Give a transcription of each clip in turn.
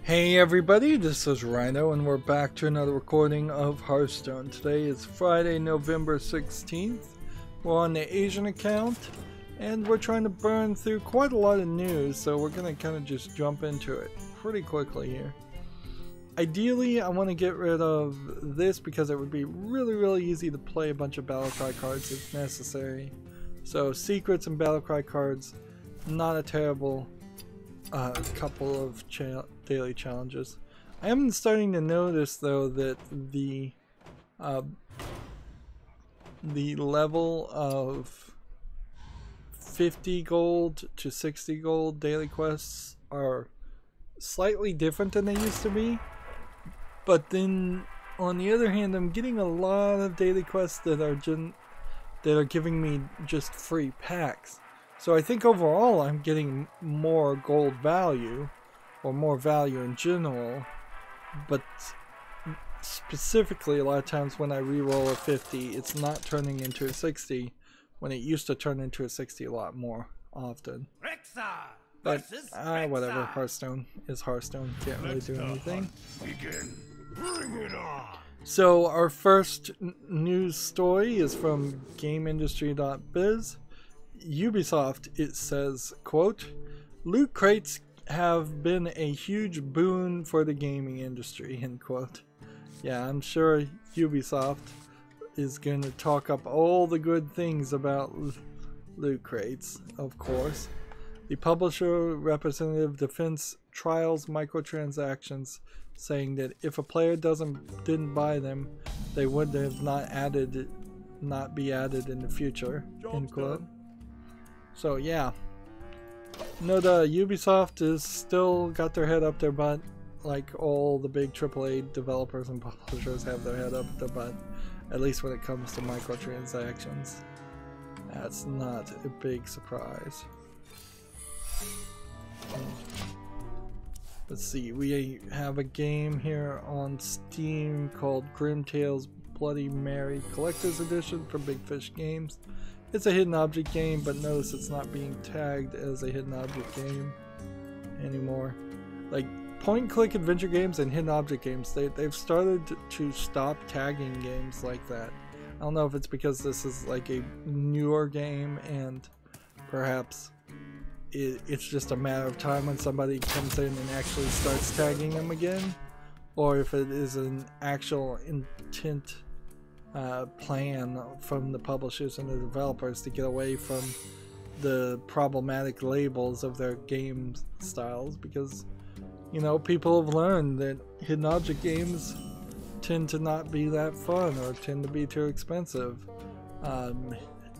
Hey everybody, this is Rydo and we're back to another recording of Hearthstone. Today is Friday, November 16th. We're on the Asian account and we're trying to burn through quite a lot of news, so we're going to kind of just jump into it pretty quickly here. Ideally, I want to get rid of this because it would be really easy to play a bunch of Battlecry cards if necessary. So secrets and Battlecry cards, not a terrible couple of daily challenges. I am starting to notice though that the level of 50 gold to 60 gold daily quests are slightly different than they used to be, but then on the other hand I'm getting a lot of daily quests that are giving me just free packs. So I think overall I'm getting more gold value, or more value in general, but specifically a lot of times when I re-roll a 50, it's not turning into a 60, when it used to turn into a 60 a lot more often. But whatever, Hearthstone is Hearthstone, can't really do anything. Bring it on. So our first news story is from GameIndustry.biz. Ubisoft, it says, quote, "Loot crates have been a huge boon for the gaming industry," end quote. Yeah, I'm sure Ubisoft is going to talk up all the good things about loot crates, of course. The publisher representative defends Trials microtransactions, saying that if a player didn't buy them, they would have not be added in the future, end quote. So yeah, Ubisoft is still got their head up their butt, like all the big AAA developers and publishers have their head up their butt, at least when it comes to microtransactions. That's not a big surprise. Let's see, we have a game here on Steam called Grim Tales Bloody Mary Collector's Edition for Big Fish Games. It's a hidden object game, but notice it's not being tagged as a hidden object game anymore. Like, point-and-click adventure games and hidden object games, they've started to stop tagging games like that. I don't know if it's because this is like a newer game and perhaps it's just a matter of time when somebody comes in and actually starts tagging them again, or if it is an actual intent plan from the publishers and the developers to get away from the problematic labels of their game styles, because people have learned that hidden object games tend to not be that fun or tend to be too expensive.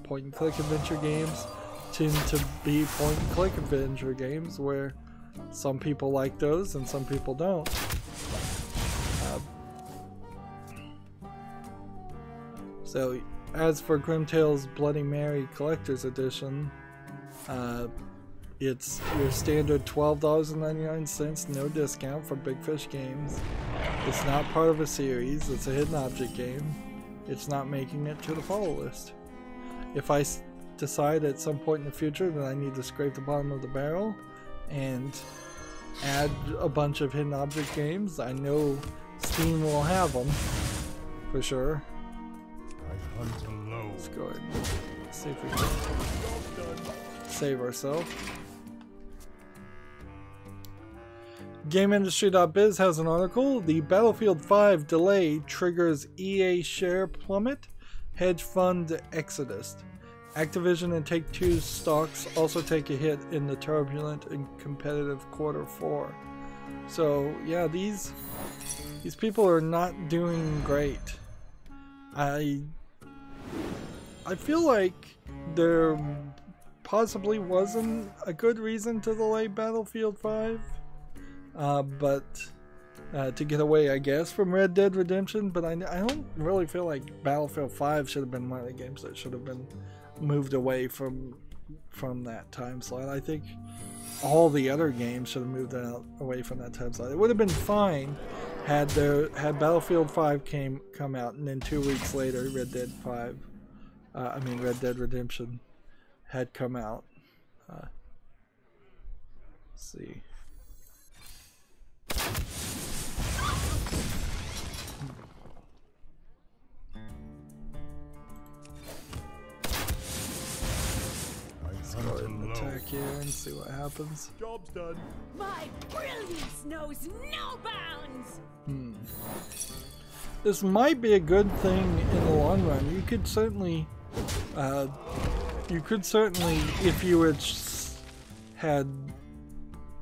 Point and click adventure games tend to be point and click adventure games where some people like those and some people don't. So, as for Grim Tales Bloody Mary Collector's Edition, it's your standard $12.99, no discount for Big Fish Games. It's not part of a series, it's a hidden object game. It's not making it to the follow list. If I decide at some point in the future that I need to scrape the bottom of the barrel and add a bunch of hidden object games, I know Steam will have them, for sure. Let's go ahead and see if we can save ourselves. GameIndustry.biz has an article. The Battlefield 5 delay triggers EA share plummet, hedge fund exodus. Activision and Take-Two's stocks also take a hit in the turbulent and competitive Q4. So yeah, these people are not doing great. I feel like there possibly wasn't a good reason to delay Battlefield 5, but to get away, I guess, from Red Dead Redemption. But I don't really feel like Battlefield 5 should have been one of the games that should have been moved away from that time slot. I think all the other games should have moved away from that time slot. It would have been fine had Battlefield 5 come out and then 2 weeks later Red Dead Redemption had come out. Let's see. here and see what happens. Job's done. My brilliance knows no bounds. This might be a good thing in the long run. You could certainly, if you had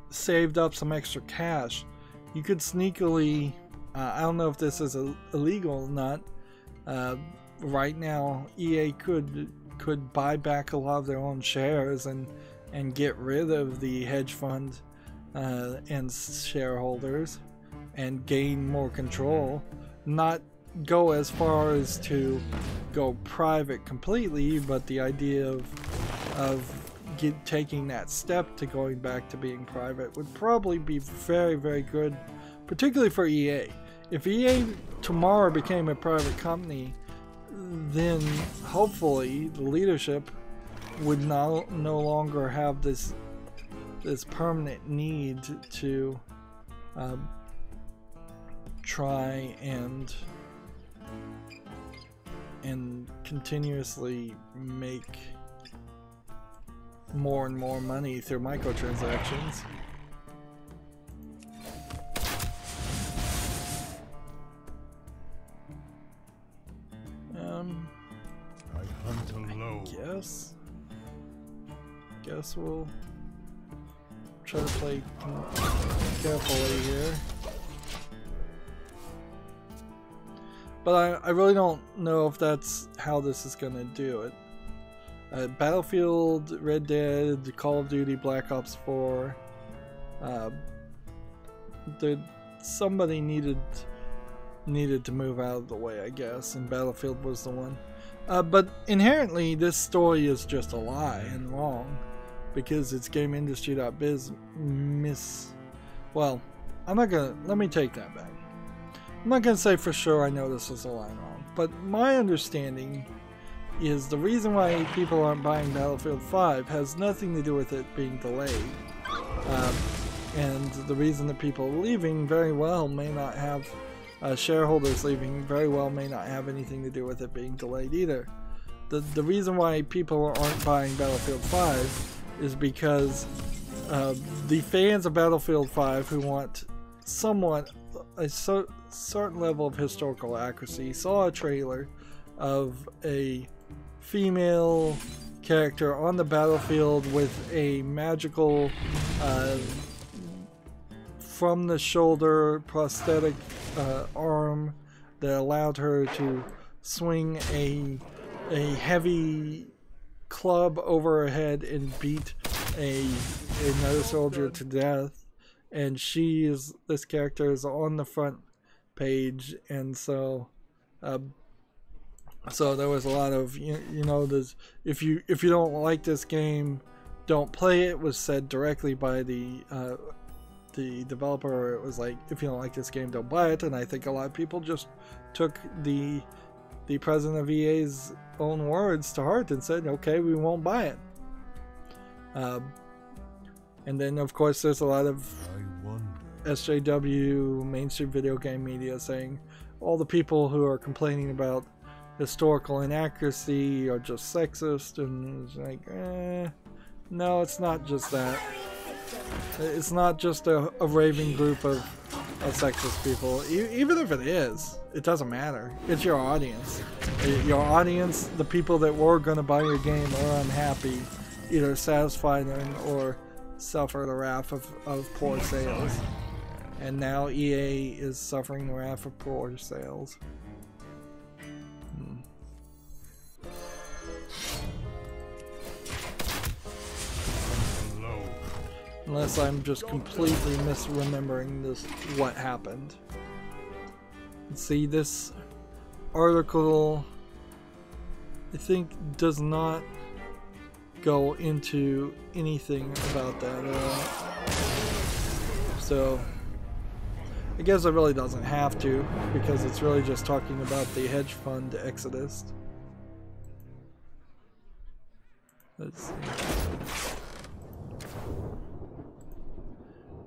saved up some extra cash, you could sneakily, I don't know if this is illegal or not, right now EA could buy back a lot of their own shares and get rid of the hedge fund and shareholders and gain more control. Not go as far as to go private completely, but the idea of taking that step to going back to being private would probably be very, very good, particularly for EA. If EA tomorrow became a private company, then hopefully the leadership would no longer have this permanent need to try and continuously make more and more money through microtransactions. I hunt alone. Guess we'll try to play carefully here. But I really don't know if that's how this is gonna do it. Battlefield, Red Dead, Call of Duty, Black Ops 4. Somebody needed to move out of the way, I guess, and Battlefield was the one. But inherently, this story is just a lie and wrong, because it's GameIndustry.biz well, let me take that back. I'm not gonna say for sure I know this is a lie wrong, but my understanding is the reason why people aren't buying Battlefield 5 has nothing to do with it being delayed. And the reason that people are leaving very well may not have, shareholders leaving very well may not have anything to do with it being delayed either. The reason why people aren't buying Battlefield 5 is because the fans of Battlefield 5 who want somewhat a certain level of historical accuracy saw a trailer of a female character on the battlefield with a magical from the shoulder prosthetic arm that allowed her to swing a heavy club over her head and beat another soldier to death. And this character is on the front page, and so there was a lot of if you don't like this game, don't play it, was said directly by the developer. It was like, if you don't like this game, don't buy it. And I think a lot of people just took the president of EA's own words to heart and said, okay, we won't buy it. And then of course there's a lot of SJW, mainstream video game media, saying all the people who are complaining about historical inaccuracy are just sexist, and it's like, no, it's not just that. It's not just a raving group of sexist people. Even if it is, it doesn't matter. It's your audience. Your audience, the people that were going to buy your game, are unhappy, either satisfied or suffer the wrath of poor sales. And now EA is suffering the wrath of poor sales. Unless I'm just completely misremembering what happened. See, this article, I think, does not go into anything about that at all. So I guess it really doesn't have to, because it's really just talking about the hedge fund exodus. Let's see.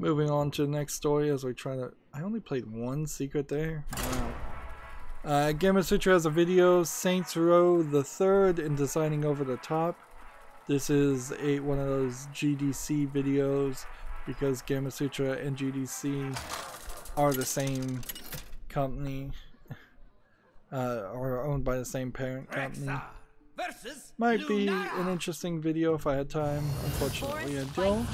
Moving on to the next story as we try to... I only played one secret there? Wow. Gamma Sutra has a video, Saints Row the Third, in Designing Over the Top. This is one of those GDC videos because Gamasutra and GDC are the same company, are owned by the same parent company. Might be an interesting video if I had time. Unfortunately, I don't.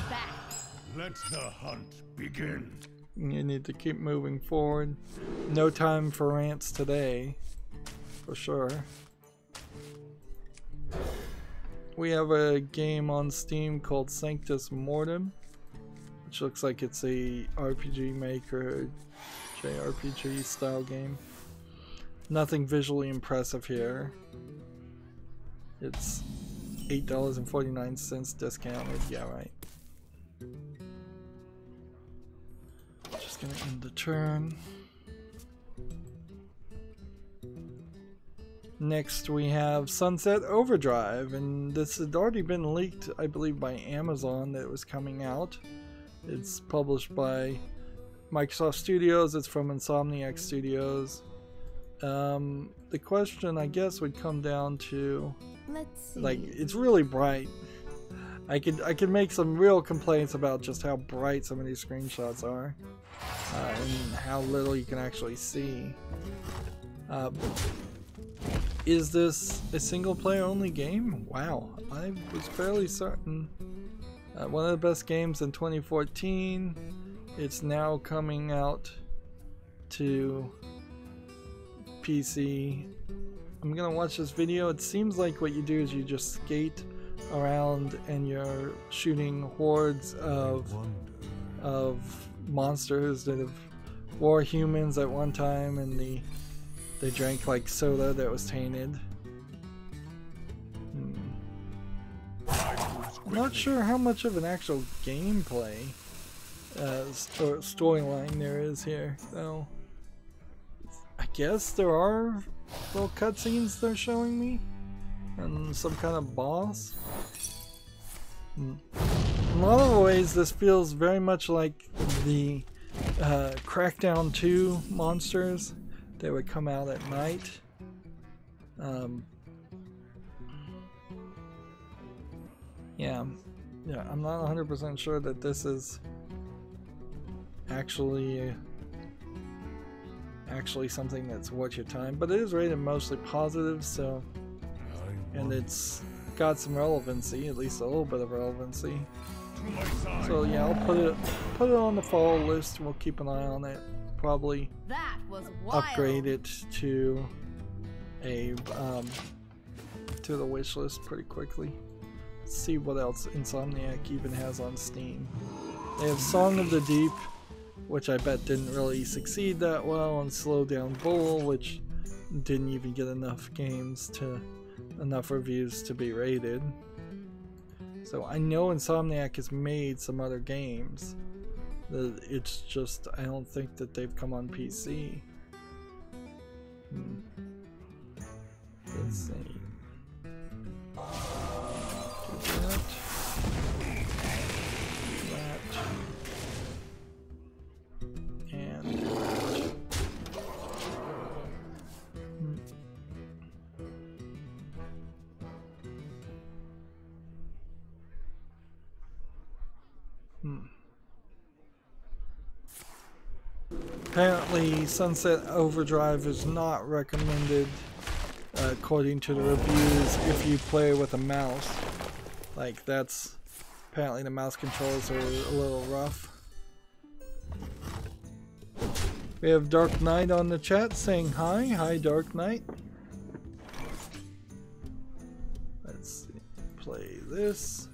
Let the hunt begin. You need to keep moving forward. No time for rants today, for sure. We have a game on Steam called Sanctus Mortem, which looks like it's a RPG Maker, JRPG style game. Nothing visually impressive here. It's $8.49 discounted. Yeah, right. Just gonna end the turn. Next we have Sunset Overdrive, and this had already been leaked, I believe, by Amazon that it was coming out. It's published by Microsoft Studios. It's from Insomniac Studios. The question, I guess, would come down to, like, it's really bright. I could make some real complaints about just how bright some of these screenshots are, and how little you can actually see. Is this a single player only game? Wow, I was fairly certain. One of the best games in 2014. It's now coming out to PC. I'm gonna watch this video. It seems like what you do is you just skate around and you're shooting hordes of monsters that were humans at one time, and they drank like soda that was tainted. I'm not sure how much of an actual gameplay storyline there is here, though. I guess there are little cutscenes they're showing me, and some kind of boss. In a lot of ways, this feels very much like the Crackdown 2 monsters that would come out at night. Yeah, I'm not 100% sure that this is actually something that's worth your time, but it is rated mostly positive, so, and it's got some relevancy, at least a little bit of relevancy. So yeah, I'll put it on the follow list. We'll keep an eye on it. Probably upgrade it to a to the wish list pretty quickly. Let's see what else Insomniac even has on Steam. They have Song of the Deep, which I bet didn't really succeed that well, and Slow Down Bull, which didn't even get enough reviews to be rated. So I know Insomniac has made some other games. It's just, I don't think that they've come on PC. Let's see. Do that. And that. Apparently, Sunset Overdrive is not recommended, according to the reviews, if you play with a mouse. Like, that's... apparently the mouse controls are a little rough. We have Dark Knight on the chat saying hi. Hi, Dark Knight. Let's see. Play this.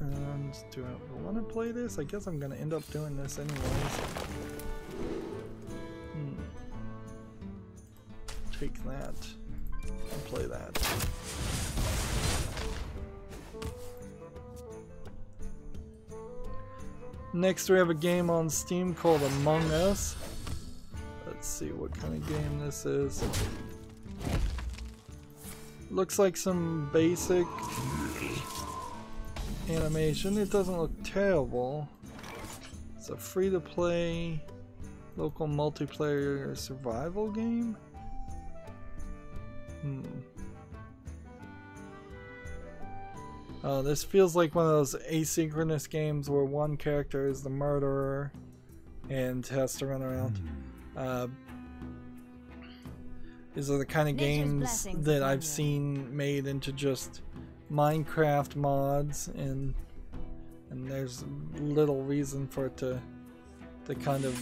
And do I want to play this? I guess I'm going to end up doing this anyways. Take that and play that. Next we have a game on Steam called Among Us. Let's see what kind of game this is. Looks like some basic animation. It doesn't look terrible. It's a free-to-play local multiplayer survival game. Oh, this feels like one of those asynchronous games where one character is the murderer and has to run around. These are the kind of games that I've seen made into just Minecraft mods, and there's little reason for it to kind of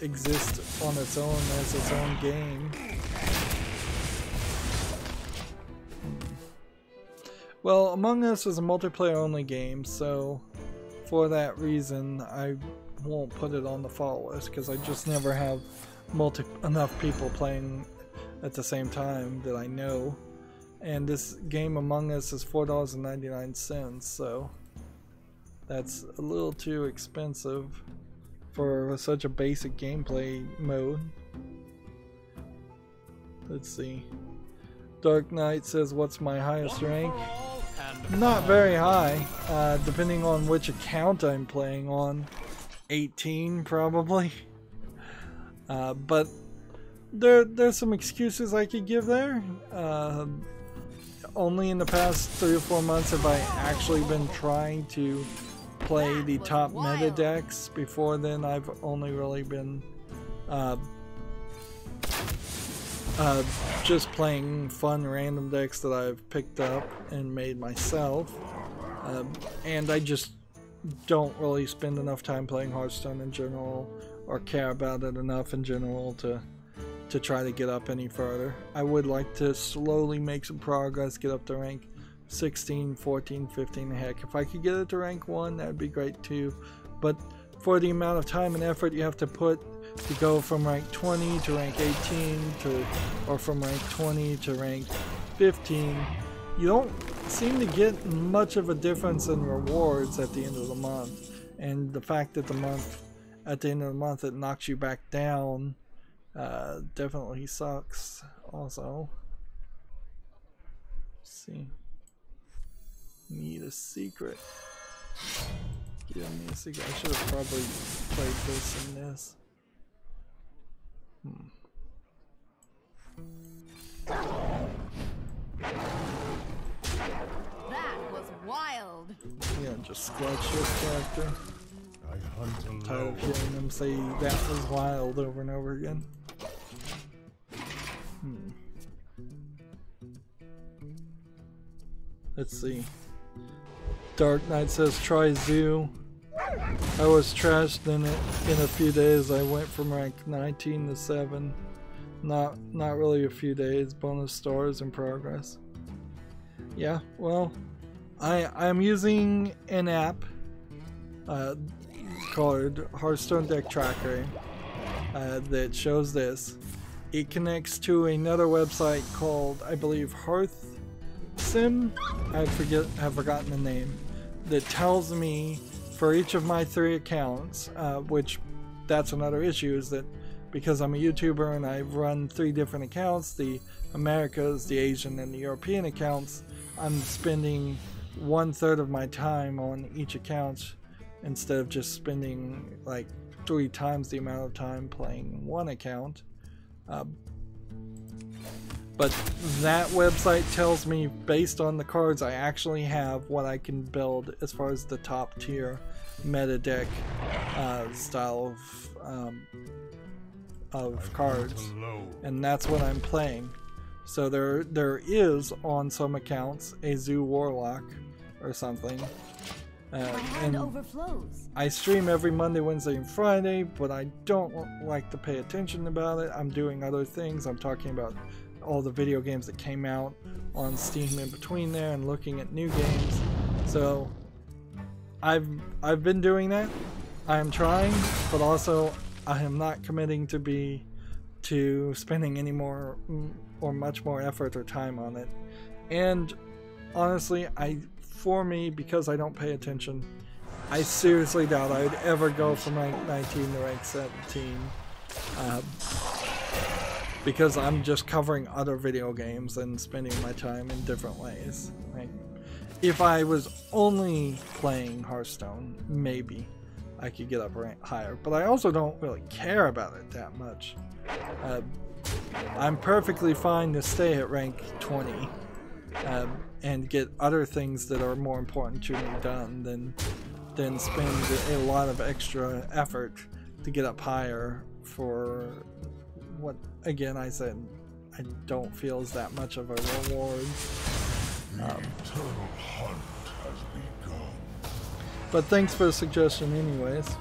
exist on its own as its own game. Well, Among Us is a multiplayer only game, so for that reason I won't put it on the follow list, because I just never have enough people playing at the same time that I know. And this game Among Us is $4.99, so that's a little too expensive for such a basic gameplay mode. Let's see. Dark Knight says, what's my highest rank? Not very high, depending on which account I'm playing on. 18 probably. But there's some excuses I could give there. Only in the past 3 or 4 months have I actually been trying to play the top meta decks. Before then I've only really been just playing fun random decks that I've picked up and made myself, and I just don't really spend enough time playing Hearthstone in general, or care about it enough in general to try to get up any further. I would like to slowly make some progress, get up to rank 16, 14, 15, heck, if I could get it to rank 1, that would be great too. But for the amount of time and effort you have to put to go from rank 20 to rank 18 or from rank 20 to rank 15, you don't seem to get much of a difference in rewards at the end of the month. And the fact that at the end of the month it knocks you back down definitely sucks also. Let's see. Need a secret. Give me a secret. I should have probably played this and this. That was wild. Yeah, just scratch this character. I hunt I'm tired of hearing them say that was wild over and over again. Let's see. Dark Knight says try Zoo. I was trashed in it in a few days. I went from rank 19 to 7. Not really a few days. Bonus stars in progress. Yeah, well, I'm using an app called Hearthstone Deck Tracker that shows this. It connects to another website called, I believe, Hearthsim. I've forgotten the name. That tells me for each of my 3 accounts, which that's another issue, is that because I'm a YouTuber and I run 3 different accounts, the Americas, the Asian, and the European accounts, I'm spending 1/3 of my time on each account instead of just spending like 3 times the amount of time playing one account. But that website tells me, based on the cards I actually have, what I can build as far as the top tier meta deck style of cards, and that's what I'm playing. So there is on some accounts a Zoo Warlock or something. And overflows. I stream every Monday, Wednesday, and Friday, but I don't like to pay attention about it. I'm doing other things. I'm talking about all the video games that came out on Steam in between there and looking at new games. So I've been doing that. I am trying, but also I am not committing to spending any more or much more effort or time on it. And honestly, for me, because I don't pay attention, I seriously doubt I would ever go from rank 19 to rank 17. Because I'm just covering other video games and spending my time in different ways. Like, if I was only playing Hearthstone, maybe I could get up higher. But I also don't really care about it that much. I'm perfectly fine to stay at rank 20 and get other things that are more important to me done than spend a lot of extra effort to get up higher for what, again, I said I don't feel is that much of a reward. Eternal hunt has begun. But thanks for the suggestion anyways.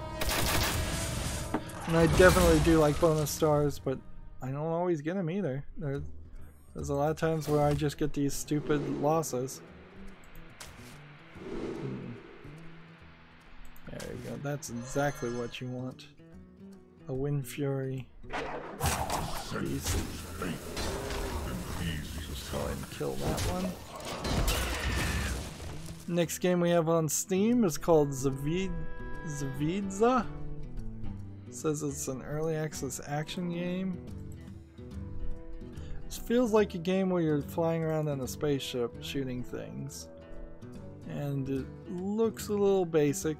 And I definitely do like bonus stars, but I don't always get them either. There's a lot of times where I just get these stupid losses. There you go. That's exactly what you want. A Wind Fury beast. Just go ahead and kill that one. Next game we have on Steam is called Zavidza. It says it's an early access action game. It feels like a game where you're flying around in a spaceship shooting things. And it looks a little basic.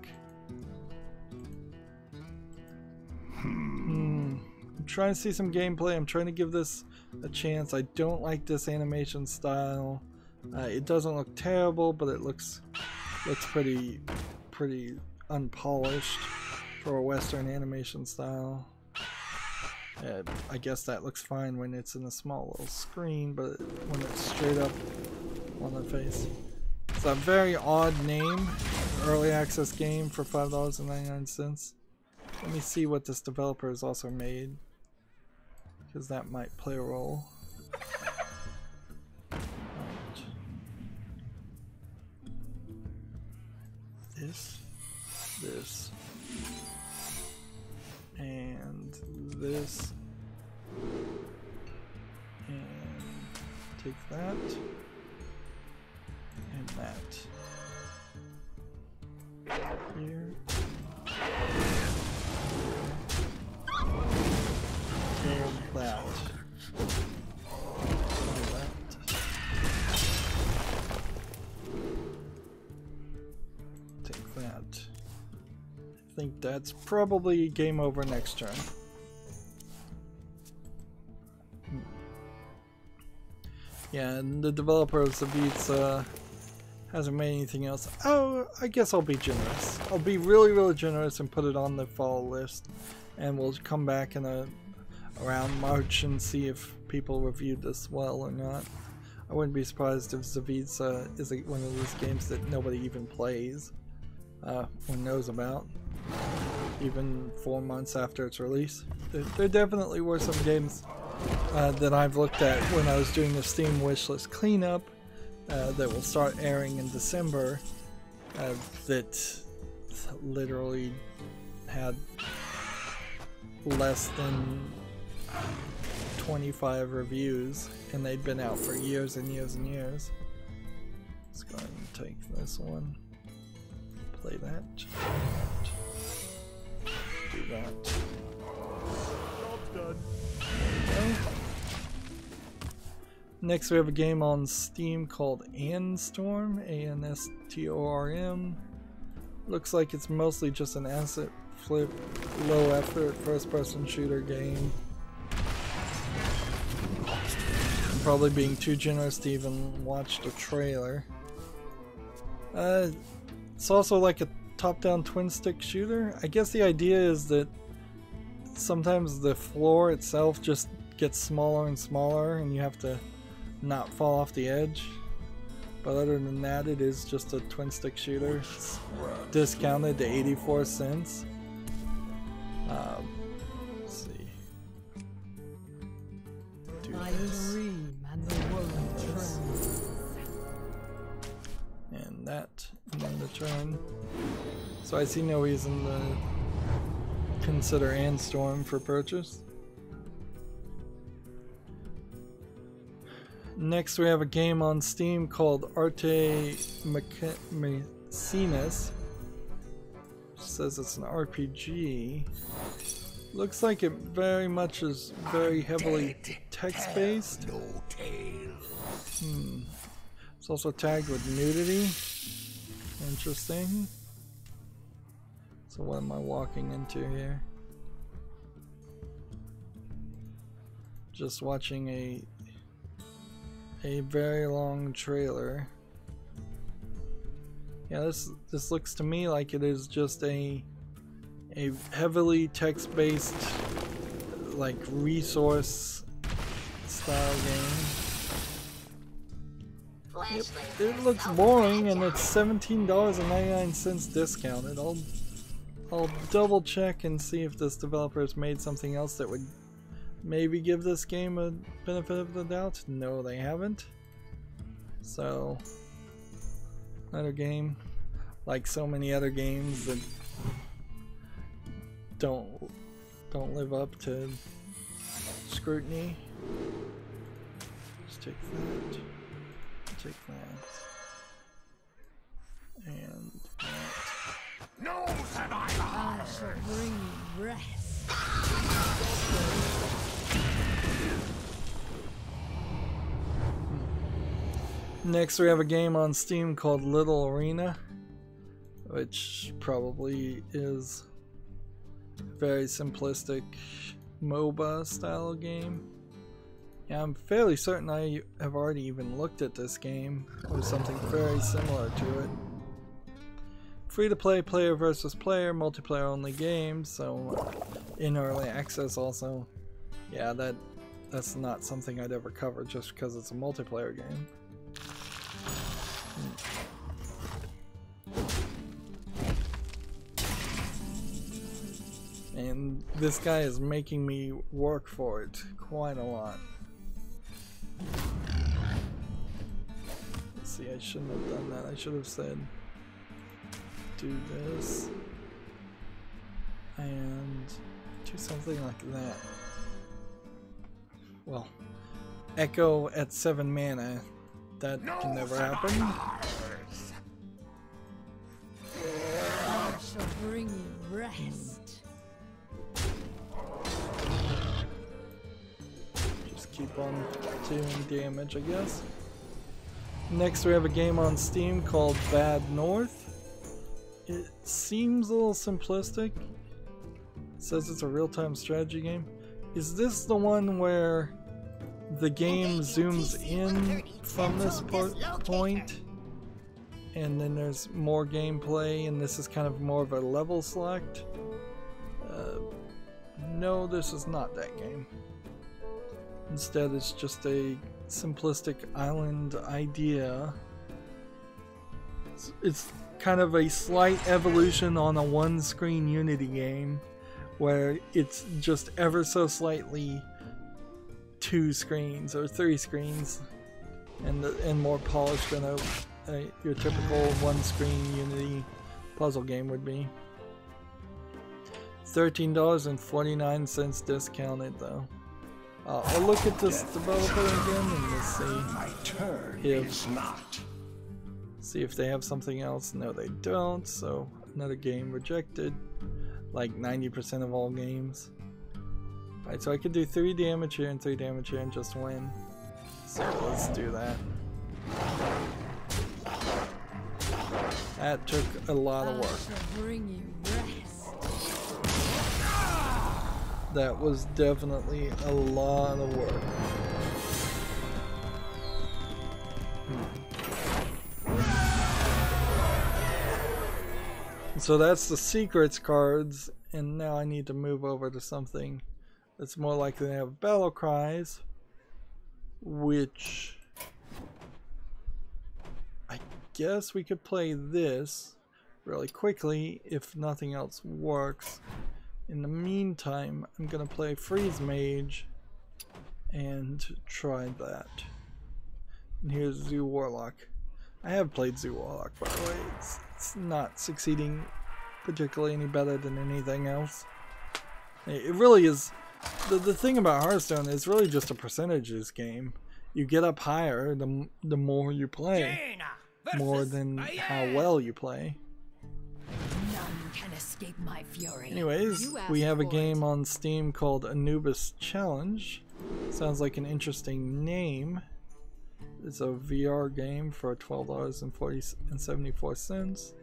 I'm trying to see some gameplay. I'm trying to give this a chance. I don't like this animation style. It doesn't look terrible, but it looks pretty unpolished for a Western animation style. I guess that looks fine when it's in a small little screen, but when it's straight up on the face. It's a very odd name, early access game for $5.99. Let me see what this developer has also made, because that might play a role. This, and this, and take that, and that. Here. Kill that. Take that. I think that's probably game over next turn. Yeah, and the developer of Zavidza hasn't made anything else. Oh, I guess I'll be generous. I'll be really generous and put it on the fall list, and we'll come back in around March and see if people reviewed this well or not. I wouldn't be surprised if Zavidza is one of these games that nobody even plays or knows about, even 4 months after its release. There definitely were some games that I've looked at when I was doing the Steam wishlist cleanup that will start airing in December that literally had less than 25 reviews, and they'd been out for years and years and years. Let's go ahead and take this one, play that, do that. Done. There we go. Next we have a game on Steam called Anstorm, A-N-S-T-O-R-M. Looks like it's mostly just an asset flip, low effort, first person shooter game. I'm probably being too generous to even watch the trailer. It's also like a top-down twin stick shooter. I guess the idea is that sometimes the floor itself just gets smaller and smaller and you have to not fall off the edge, but other than that it is just a twin stick shooter. It's discounted to 84 cents. Let's see. Do this. And that, and then the turn. So I see no reason to consider Anstorm for purchase. Next we have a game on Steam called Arte Mecenas. It says it's an RPG. Looks like it very much is very heavily text-based. It's also tagged with nudity. Interesting. So what am I walking into here? Just watching a a very long trailer. Yeah, this looks to me like it is just a heavily text-based, like, resource style game. Yep, it looks boring, and it's $17.99 discounted. I'll double check and see if this developer has made something else that would maybe give this game a benefit of the doubt. No, they haven't. So, another game, like so many other games that don't live up to scrutiny. Just take that. Take that. And that. Knows that I shall bring you rest. Next, we have a game on Steam called Little Arena, which probably is a very simplistic MOBA style game. Yeah, I'm fairly certain I have already even looked at this game, or something very similar to it. Free to play, player versus player, multiplayer only game, so in early access also. Yeah, that's not something I'd ever cover just because it's a multiplayer game. And this guy is making me work for it quite a lot. Let's see, I shouldn't have done that. I should have said do this and do something like that. Well, Echo at 7 mana. That can never happen. I shall bring you rest. Just keep on doing damage, I guess. Next, we have a game on Steam called Bad North. It seems a little simplistic. It says it's a real-time strategy game. Is this the one where the game zooms in from this point and then there's more gameplay and this is kind of more of a level select? No, this is not that game. Instead, it's just a simplistic island idea. It's kind of a slight evolution on a one-screen Unity game where it's just ever so slightly 2 screens or 3 screens and more polished than your typical one-screen Unity puzzle game would be. $13.49 discounted though. I'll look at this developer again and let's see. my turn If- is not. See if they have something else. No, they don't, so another game rejected. Like 90% of all games. Alright, so I could do 3 damage here and 3 damage here and just win. So let's do that. That took a lot of I work. shall bring you rest. That was definitely a lot of work. So that's the secrets cards, and now I need to move over to something that's more likely to have battle cries, which I guess we could play this really quickly if nothing else works. In the meantime, I'm gonna play Freeze Mage and try that. And here's Zoo Warlock. I have played Zoo Warlock, by the way. It's not succeeding particularly any better than anything else. It really is. The thing about Hearthstone is really just a percentages game. You get up higher the more you play, more than how well you play. None can escape my fury. Anyways, we have a game on Steam called Anubis Challenge. Sounds like an interesting name. It's a VR game for $12.74.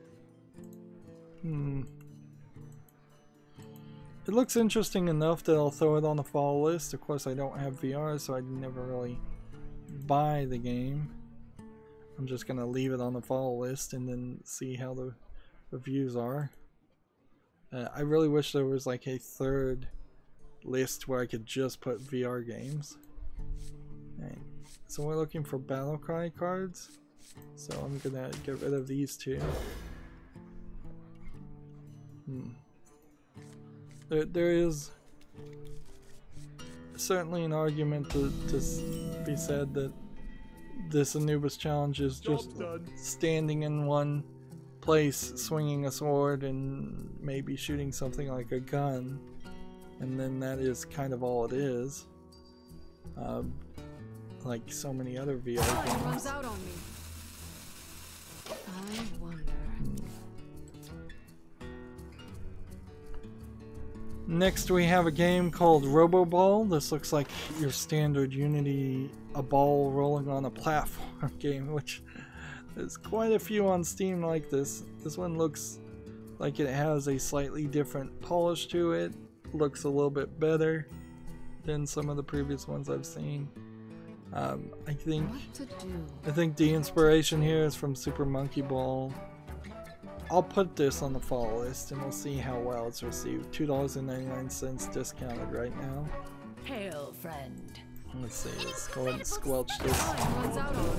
It looks interesting enough that I'll throw it on the follow list. Of course, I don't have VR, so I'd never really buy the game. I'm just gonna leave it on the follow list and then see how the reviews are. I really wish there was like a third list where I could just put VR games. Alright, so we're looking for Battlecry cards. So I'm gonna get rid of these two. There is certainly an argument to be said that this Anubis challenge is just standing in one place, swinging a sword and maybe shooting something like a gun, and then that is kind of all it is. Like so many other VR games. Runs out on me. I wonder. Next we have a game called Robo-Ball. This looks like your standard Unity, a ball rolling on a platform game, which there's quite a few on Steam like this. This one looks like it has a slightly different polish to it. Looks a little bit better than some of the previous ones I've seen. I think the inspiration here is from Super Monkey Ball. I'll put this on the follow list and we'll see how well it's received. $2.99 discounted right now. Hail, friend. Let's see, let's go ahead and squelch this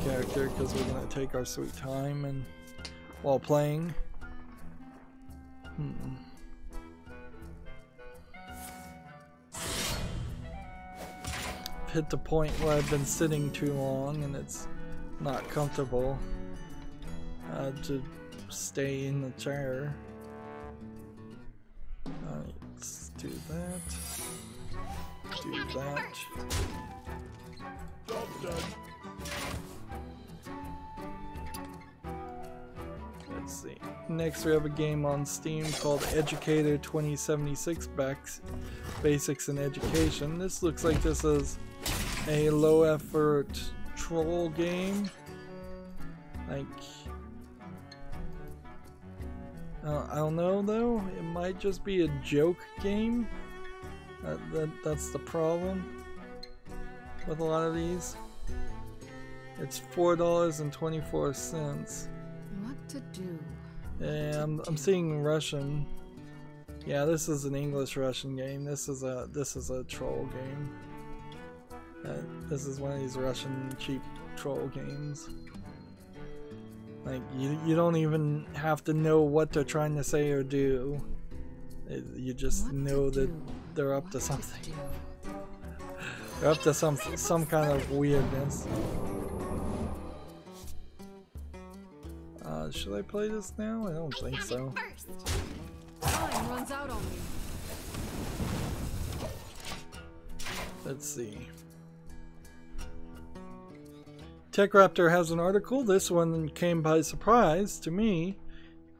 character because we're going to take our sweet time and while playing. Hit the point where I've been sitting too long and it's not comfortable to stay in the chair. Alright, let's do that. Do that. Let's see. Next we have a game on Steam called Educator 2076 Basics in Education. This looks like this is a low effort troll game. Like, I don't know though, it might just be a joke game. That's the problem with a lot of these. It's $4.24. What to do? Yeah, I'm seeing Russian. Yeah, this is an English-Russian game. This is a troll game. This is one of these Russian cheap troll games. Like, you don't even have to know what they're trying to say or do. You just know that they're up to something. They're up to some kind of weirdness. Should I play this now? I don't think so. Time runs out on me. Let's see. TechRaptor has an article. This one came by surprise to me.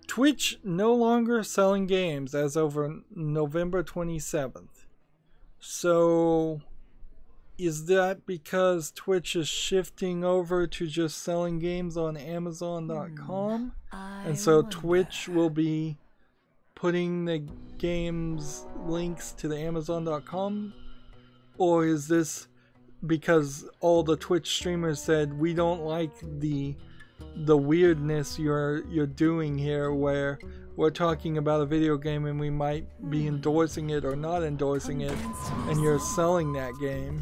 Twitch no longer selling games as over November 27th. So is that because Twitch is shifting over to just selling games on Amazon.com? And so Twitch will be putting the games links to the Amazon.com? Or is this because all the Twitch streamers said we don't like the weirdness you're doing here, where we're talking about a video game and we might be endorsing it or not endorsing it, and you're selling that game?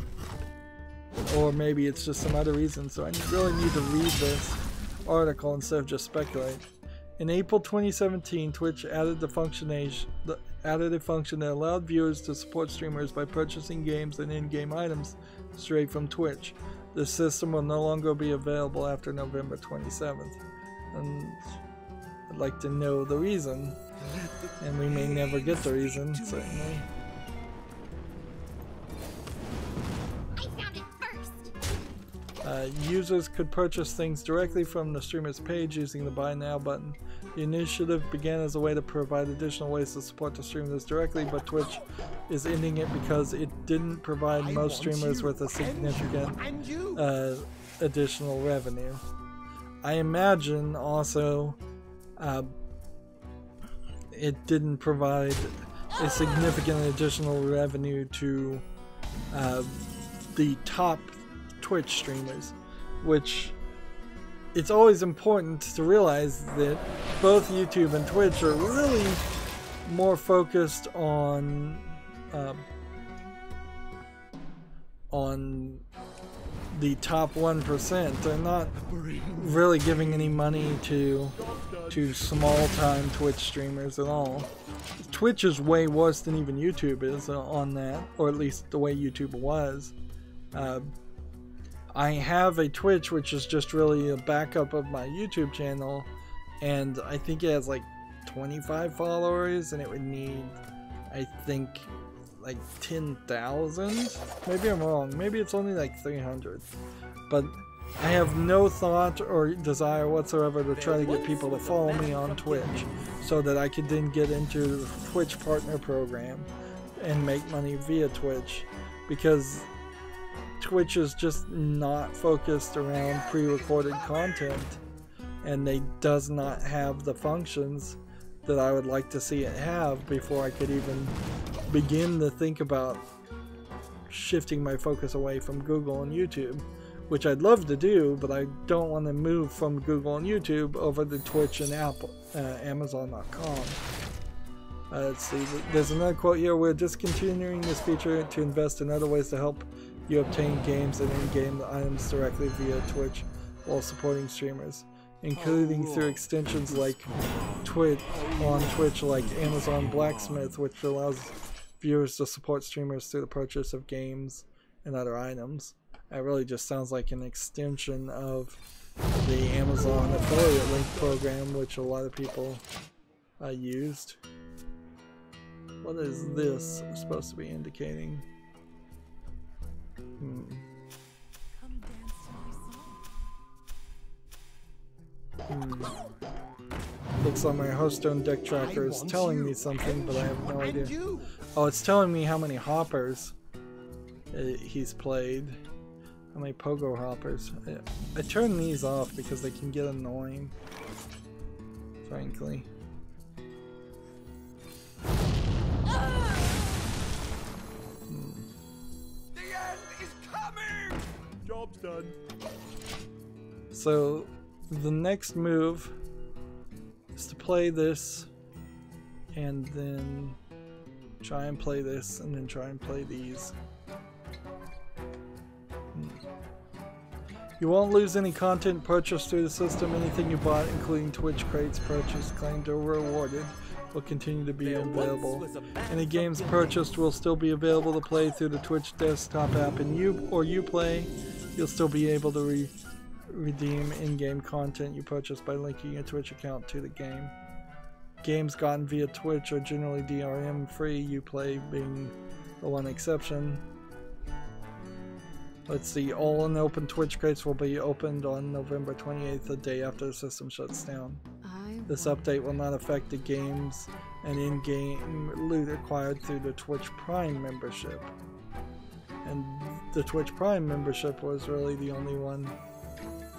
Or maybe it's just some other reason. So I really need to read this article instead of just speculate. In April 2017, Twitch added a function that allowed viewers to support streamers by purchasing games and in-game items straight from Twitch. This system will no longer be available after November 27th. And I'd like to know the reason. And we may never get the reason, certainly. Users could purchase things directly from the streamer's page using the Buy Now button. The initiative began as a way to provide additional ways to support the streamers directly, but Twitch is ending it because it didn't provide most streamers with a significant additional revenue. I imagine also it didn't provide a significant additional revenue to the top Twitch streamers. which it's always important to realize that both YouTube and Twitch are really more focused on the top 1%. They're not really giving any money to small-time Twitch streamers at all. Twitch is way worse than even YouTube is on that, or at least the way YouTube was. I have a Twitch which is just really a backup of my YouTube channel, and I think it has like 25 followers, and it would need, I think, like 10,000. Maybe I'm wrong. Maybe it's only like 300. But I have no thought or desire whatsoever to try to get people to follow me on Twitch so that I could then get into the Twitch partner program and make money via Twitch, because Twitch is just not focused around pre-recorded content, and they does not have the functions that I would like to see it have before I could even begin to think about shifting my focus away from Google and YouTube, which I'd love to do, but I don't want to move from Google and YouTube over to Twitch and Amazon.com. Let's see, there's another quote here: "We're discontinuing this feature to invest in other ways to help you obtain games and in-game items directly via Twitch while supporting streamers, including through extensions like Twitch like Amazon Blacksmith, which allows viewers to support streamers through the purchase of games and other items." That really just sounds like an extension of the Amazon affiliate link program, which a lot of people used. What is this supposed to be indicating? Looks like my Hearthstone deck tracker is telling me something, but I have no idea. Oh, it's telling me how many hoppers he's played. How many pogo hoppers. I turn these off because they can get annoying, frankly. Job's done. So the next move is to play this and then try and play this and then try and play these. You won't lose any content purchased through the system. Anything you bought, including Twitch crates purchased, claimed, or rewarded, will continue to be available. Any games purchased will still be available to play through the Twitch desktop app, and Uplay, you'll still be able to redeem in-game content you purchased by linking your Twitch account to the game. Games gotten via Twitch are generally DRM free, Uplay being the one exception. Let's see, all unopened Twitch crates will be opened on November 28th, the day after the system shuts down. This update will not affect the games and in-game loot acquired through the Twitch Prime membership. And the Twitch Prime membership was really the only one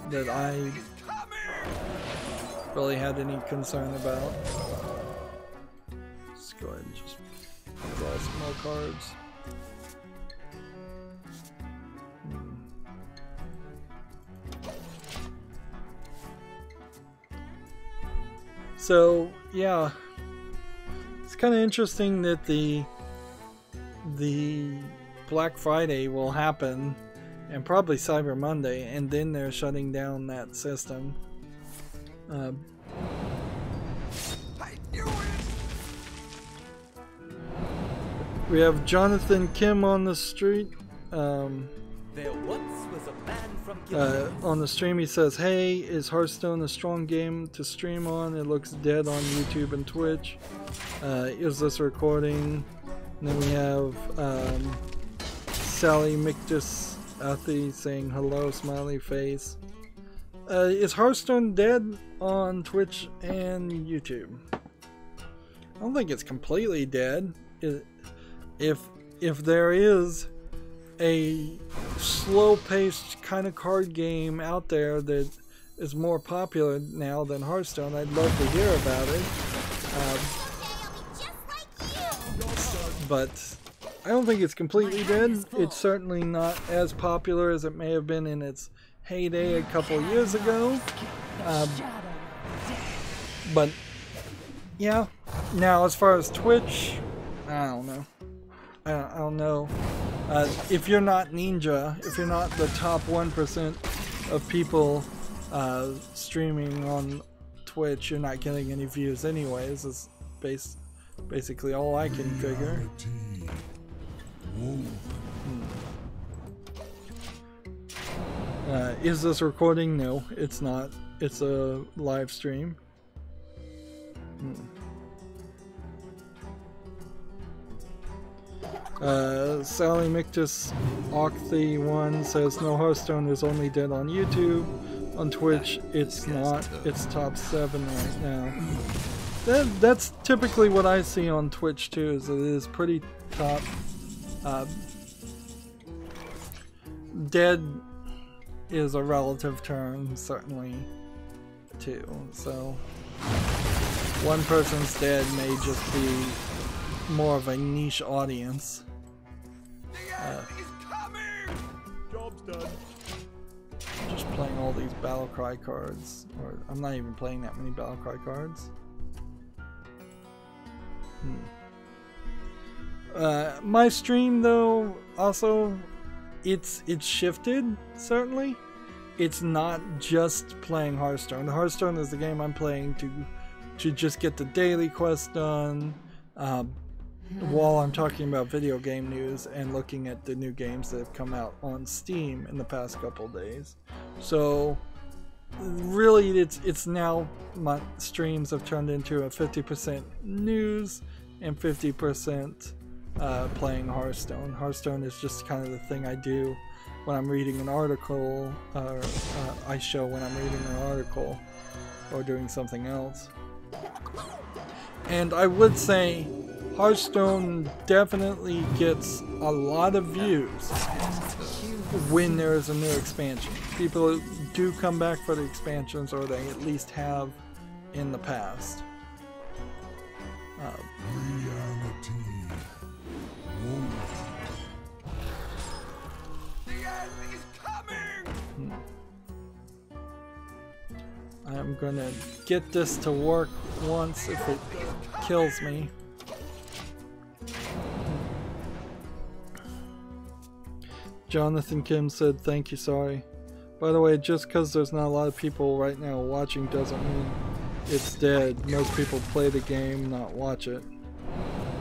that I really had any concern about. Let's go ahead and just draw some more cards. So yeah, it's kind of interesting that the Black Friday will happen, and probably Cyber Monday, and then they're shutting down that system. I knew it. We have Jonathan Kim on the street. There once was a man from on the stream. He says, "Hey, is Hearthstone a strong game to stream on? It looks dead on YouTube and Twitch. Is this recording?" And then we have Sally Mictus Athi saying hello, smiley face. Is Hearthstone dead on Twitch and YouTube? I don't think it's completely dead. If there is a slow-paced kind of card game out there that is more popular now than Hearthstone, I'd love to hear about it. But I don't think it's completely dead. It's certainly not as popular as it may have been in its heyday a couple years ago. But yeah, now as far as Twitch, I don't know. I don't know. If you're not Ninja, if you're not the top 1% of people streaming on Twitch, you're not getting any views anyways. Is basically all I can figure. Is this recording? No, it's not. It's a live stream. Sally Mictus Octhy1 says no, Hearthstone is only dead on YouTube. On Twitch it's not. It's top 7 right now. That's typically what I see on Twitch too, is it is pretty top. Dead is a relative term, certainly, too. So one person's dead may just be more of a niche audience. Job's done. Just playing all these Battlecry cards, or I'm not even playing that many Battlecry cards. My stream though, also, it's shifted, certainly. It's not just playing Hearthstone. Hearthstone is the game I'm playing to just get the daily quest done, while I'm talking about video game news and looking at the new games that have come out on Steam in the past couple days. So really it's now, my streams have turned into a 50% news and 50% playing Hearthstone. Hearthstone is just kind of the thing I do when I'm reading an article, or I show when I'm reading an article or doing something else. And I would say Hearthstone definitely gets a lot of views when there is a new expansion. People do come back for the expansions, or they at least have in the past. I'm gonna get this to work once if it kills me. Jonathan Kim said, thank you, sorry. By the way, just because there's not a lot of people right now watching doesn't mean it's dead. Most people play the game, not watch it.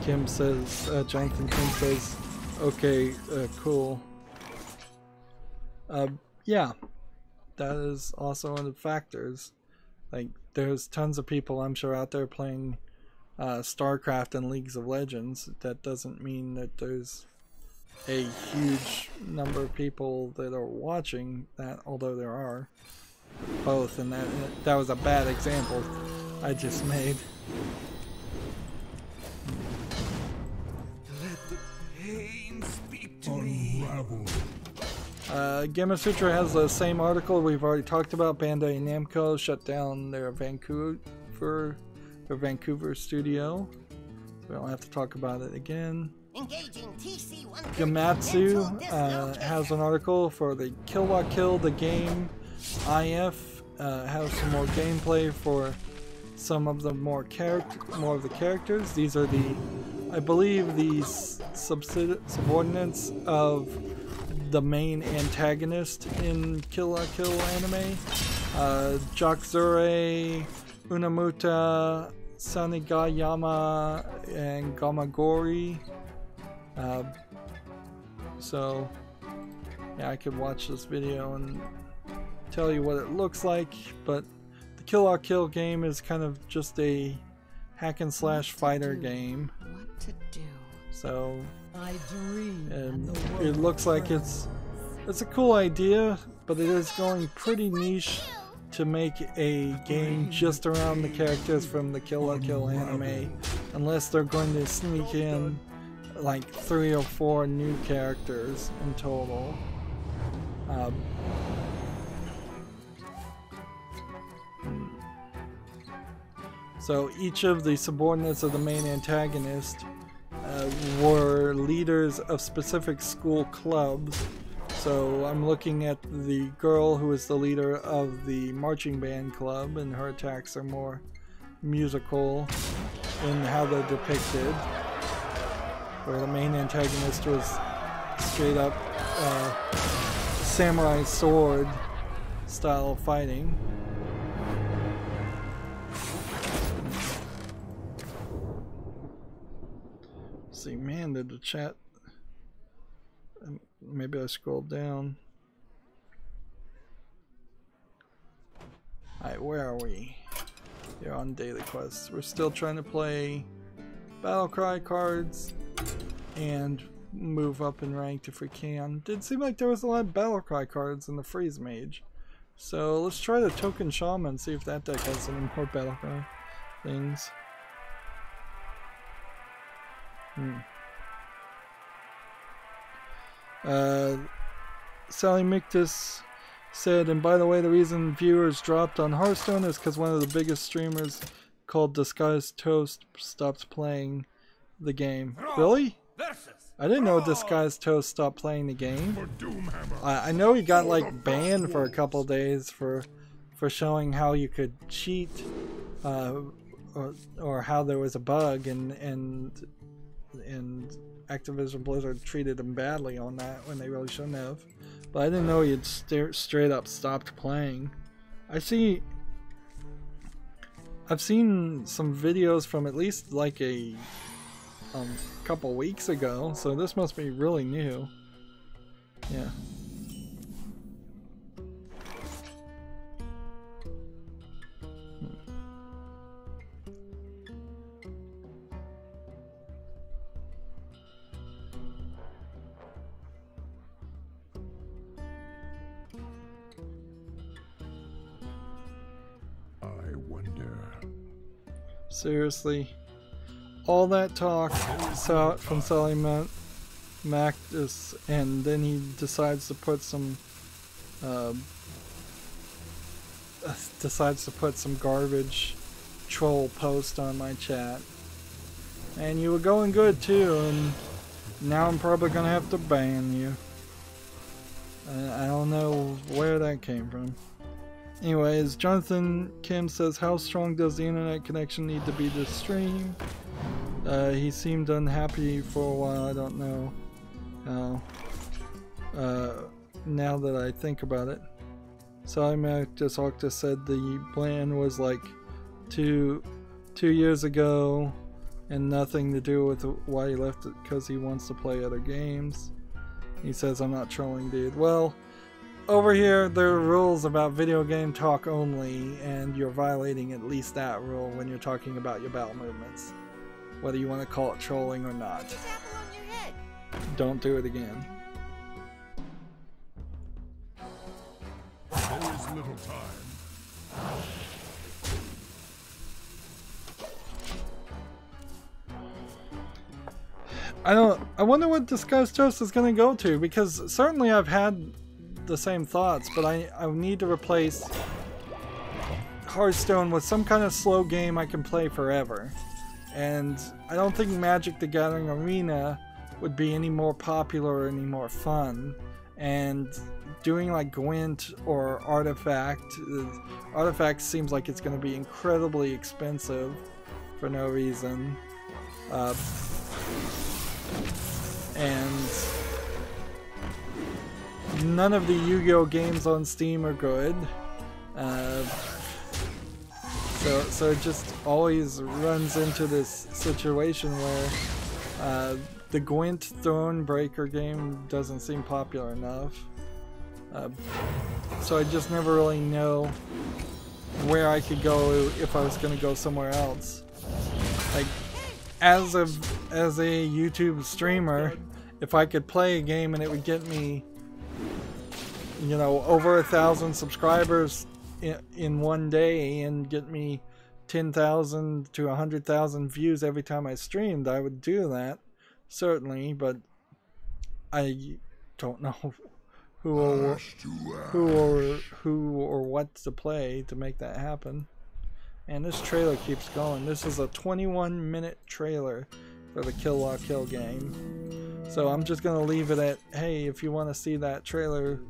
Kim says, Jonathan Kim says, okay, cool. Yeah, that is also one of the factors. Like, there's tons of people, I'm sure, out there playing StarCraft and Leagues of Legends. That doesn't mean that there's a huge number of people that are watching that, although there are both, and that was a bad example I just made. Let the pain speak to me. Gamma Sutra has the same article we've already talked about. Bandai Namco shut down their Vancouver studio. So we don't have to talk about it again. Gamatsu has an article for the Kill What Kill the game. IF has some more gameplay for some of the more of the characters. These are the, I believe, these subordinates of the main antagonist in Kill La Kill anime. Jakzure, Unamuta, Sanigayama, and Gamagori. So yeah, I could watch this video and tell you what it looks like, but the Kill La Kill game is kind of just a hack and slash fighter game. What to do? So I dream, and it looks like it's a cool idea, but it is going pretty niche to make a game just around the characters from the Kill La Kill anime, unless they're going to sneak in like 3 or 4 new characters in total. So each of the subordinates of the main antagonist were leaders of specific school clubs. So I'm looking at the girl who is the leader of the marching band club, and her attacks are more musical in how they're depicted, where the main antagonist was straight up samurai sword style of fighting. See, man, did the chat, maybe I scrolled down. Alright, where are we? Here on daily quests. We're still trying to play Battlecry cards and move up in rank if we can. Did seem like there was a lot of Battlecry cards in the Freeze Mage. So let's try the Token Shaman, see if that deck has any more Battlecry things. Sally Mictus said, and by the way, the reason viewers dropped on Hearthstone is because one of the biggest streamers called Disguised Toast stopped playing the game. Really? I didn't know Disguised Toast stopped playing the game. I know he got like banned for a couple days for showing how you could cheat, or how there was a bug, and Activision Blizzard treated him badly on that when they really shouldn't have. But I didn't know he had straight up stopped playing. I've seen some videos from at least like a couple weeks ago, so this must be really new. Yeah. Seriously, all that talk from Sally Mactus, and then he decides to put some garbage troll post on my chat, and you were going good too, and now I'm probably gonna have to ban you. I don't know where that came from. Anyways, Jonathan Kim says, how strong does the internet connection need to be to stream? He seemed unhappy for a while, I don't know how. Now that I think about it. Sally Mactus Octa said the plan was like two years ago, and nothing to do with why he left it, because he wants to play other games. He says, I'm not trolling, dude. Well, over here, there are rules about video game talk only, and you're violating at least that rule when you're talking about your bowel movements. Whether you want to call it trolling or not. Don't do it again. There's little time. I wonder what Disguised Toast is going to go to, because certainly I've had the same thoughts, but I need to replace Hearthstone with some kind of slow game I can play forever. And I don't think Magic the Gathering Arena would be any more popular or any more fun. And doing like Gwent or Artifact seems like it's going to be incredibly expensive for no reason. And none of the Yu-Gi-Oh games on Steam are good. So it just always runs into this situation where the Gwent Thronebreaker game doesn't seem popular enough. So I just never really know where I could go if I was going to go somewhere else. Like, as a YouTube streamer, if I could play a game and it would get me, you know, over 1,000 subscribers in one day and get me 10,000 to 100,000 views every time I streamed, I would do that, certainly, but I don't know who or what to play to make that happen. And this trailer keeps going. This is a 21-minute trailer for the Kill La Kill game. So I'm just gonna leave it at, hey, if you want to see that trailer,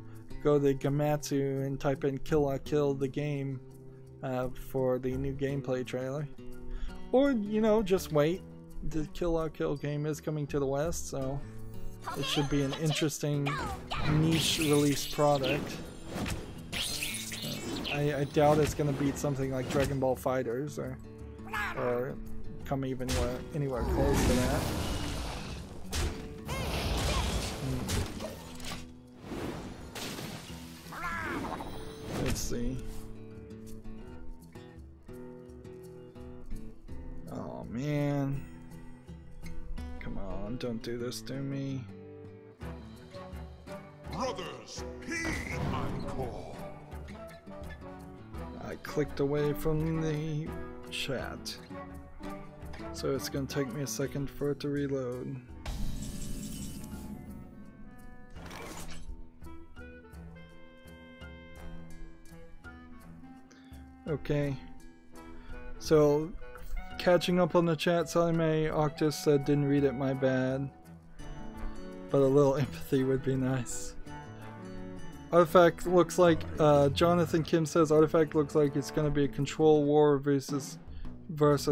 go to Gamatsu and type in Kill La Kill the game for the new gameplay trailer. Or, you know, just wait. The Kill La Kill game is coming to the West, so it should be an interesting niche release product. I doubt it's gonna beat something like Dragon Ball FighterZ or come even anywhere close to that. Let's see. Oh man. Come on, don't do this to me. Brothers, heed my call. I clicked away from the chat. So it's gonna take me a second for it to reload. Okay. So catching up on the chat, Salime Octus said didn't read it, my bad. But a little empathy would be nice. Artifact looks like, Jonathan Kim says Artifact looks like it's going to be a control war versus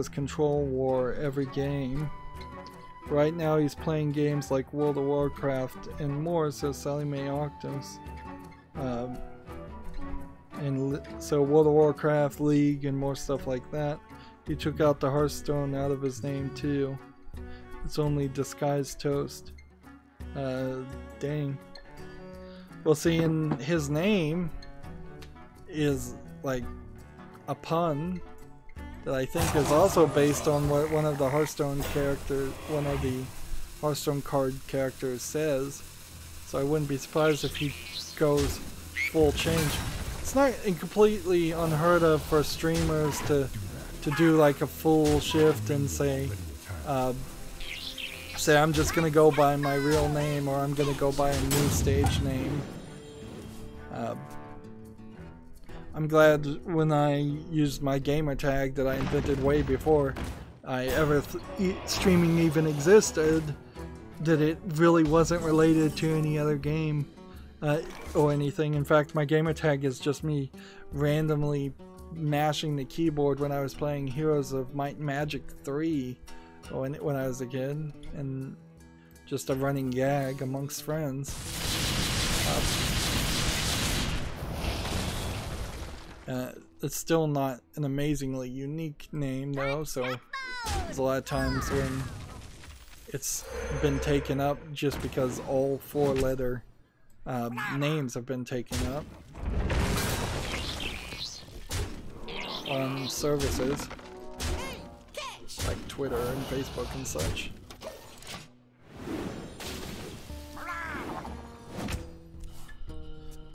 control war every game. Right now he's playing games like World of Warcraft and more, says Sally Mae Octus. And so World of Warcraft, League, and more stuff like that. He took out the Hearthstone out of his name too. It's only disguised toast. Dang. Well, see, in his name is like a pun that I think is also based on what one of the Hearthstone card characters says. So I wouldn't be surprised if he goes full change. It's not completely unheard of for streamers to do like a full shift and say I'm just gonna go by my real name, or I'm gonna go by a new stage name. I'm glad when I used my gamer tag that I invented way before I ever streaming even existed, that it really wasn't related to any other game or anything. In fact, my gamer tag is just me randomly mashing the keyboard when I was playing Heroes of Might and Magic 3 when I was a kid, and just a running gag amongst friends. It's still not an amazingly unique name though, so there's a lot of times when it's been taken up just because all 4-letter names have been taken up on services like Twitter and Facebook and such.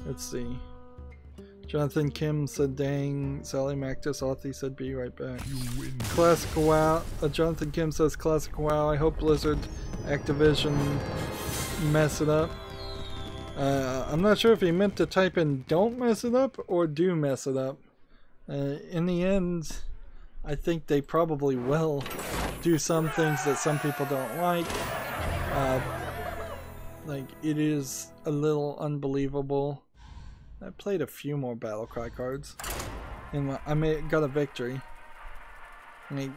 Let's see. Jonathan Kim said dang. Sally Mactus Authy said be right back. Classic WoW. Jonathan Kim says classic WoW. I hope Blizzard Activision mess it up. I'm not sure if he meant to type in don't mess it up or do mess it up. In the end, I think they probably will do some things that some people don't like. Like, it is a little unbelievable. I played a few more Battlecry cards, and I got a victory. I mean,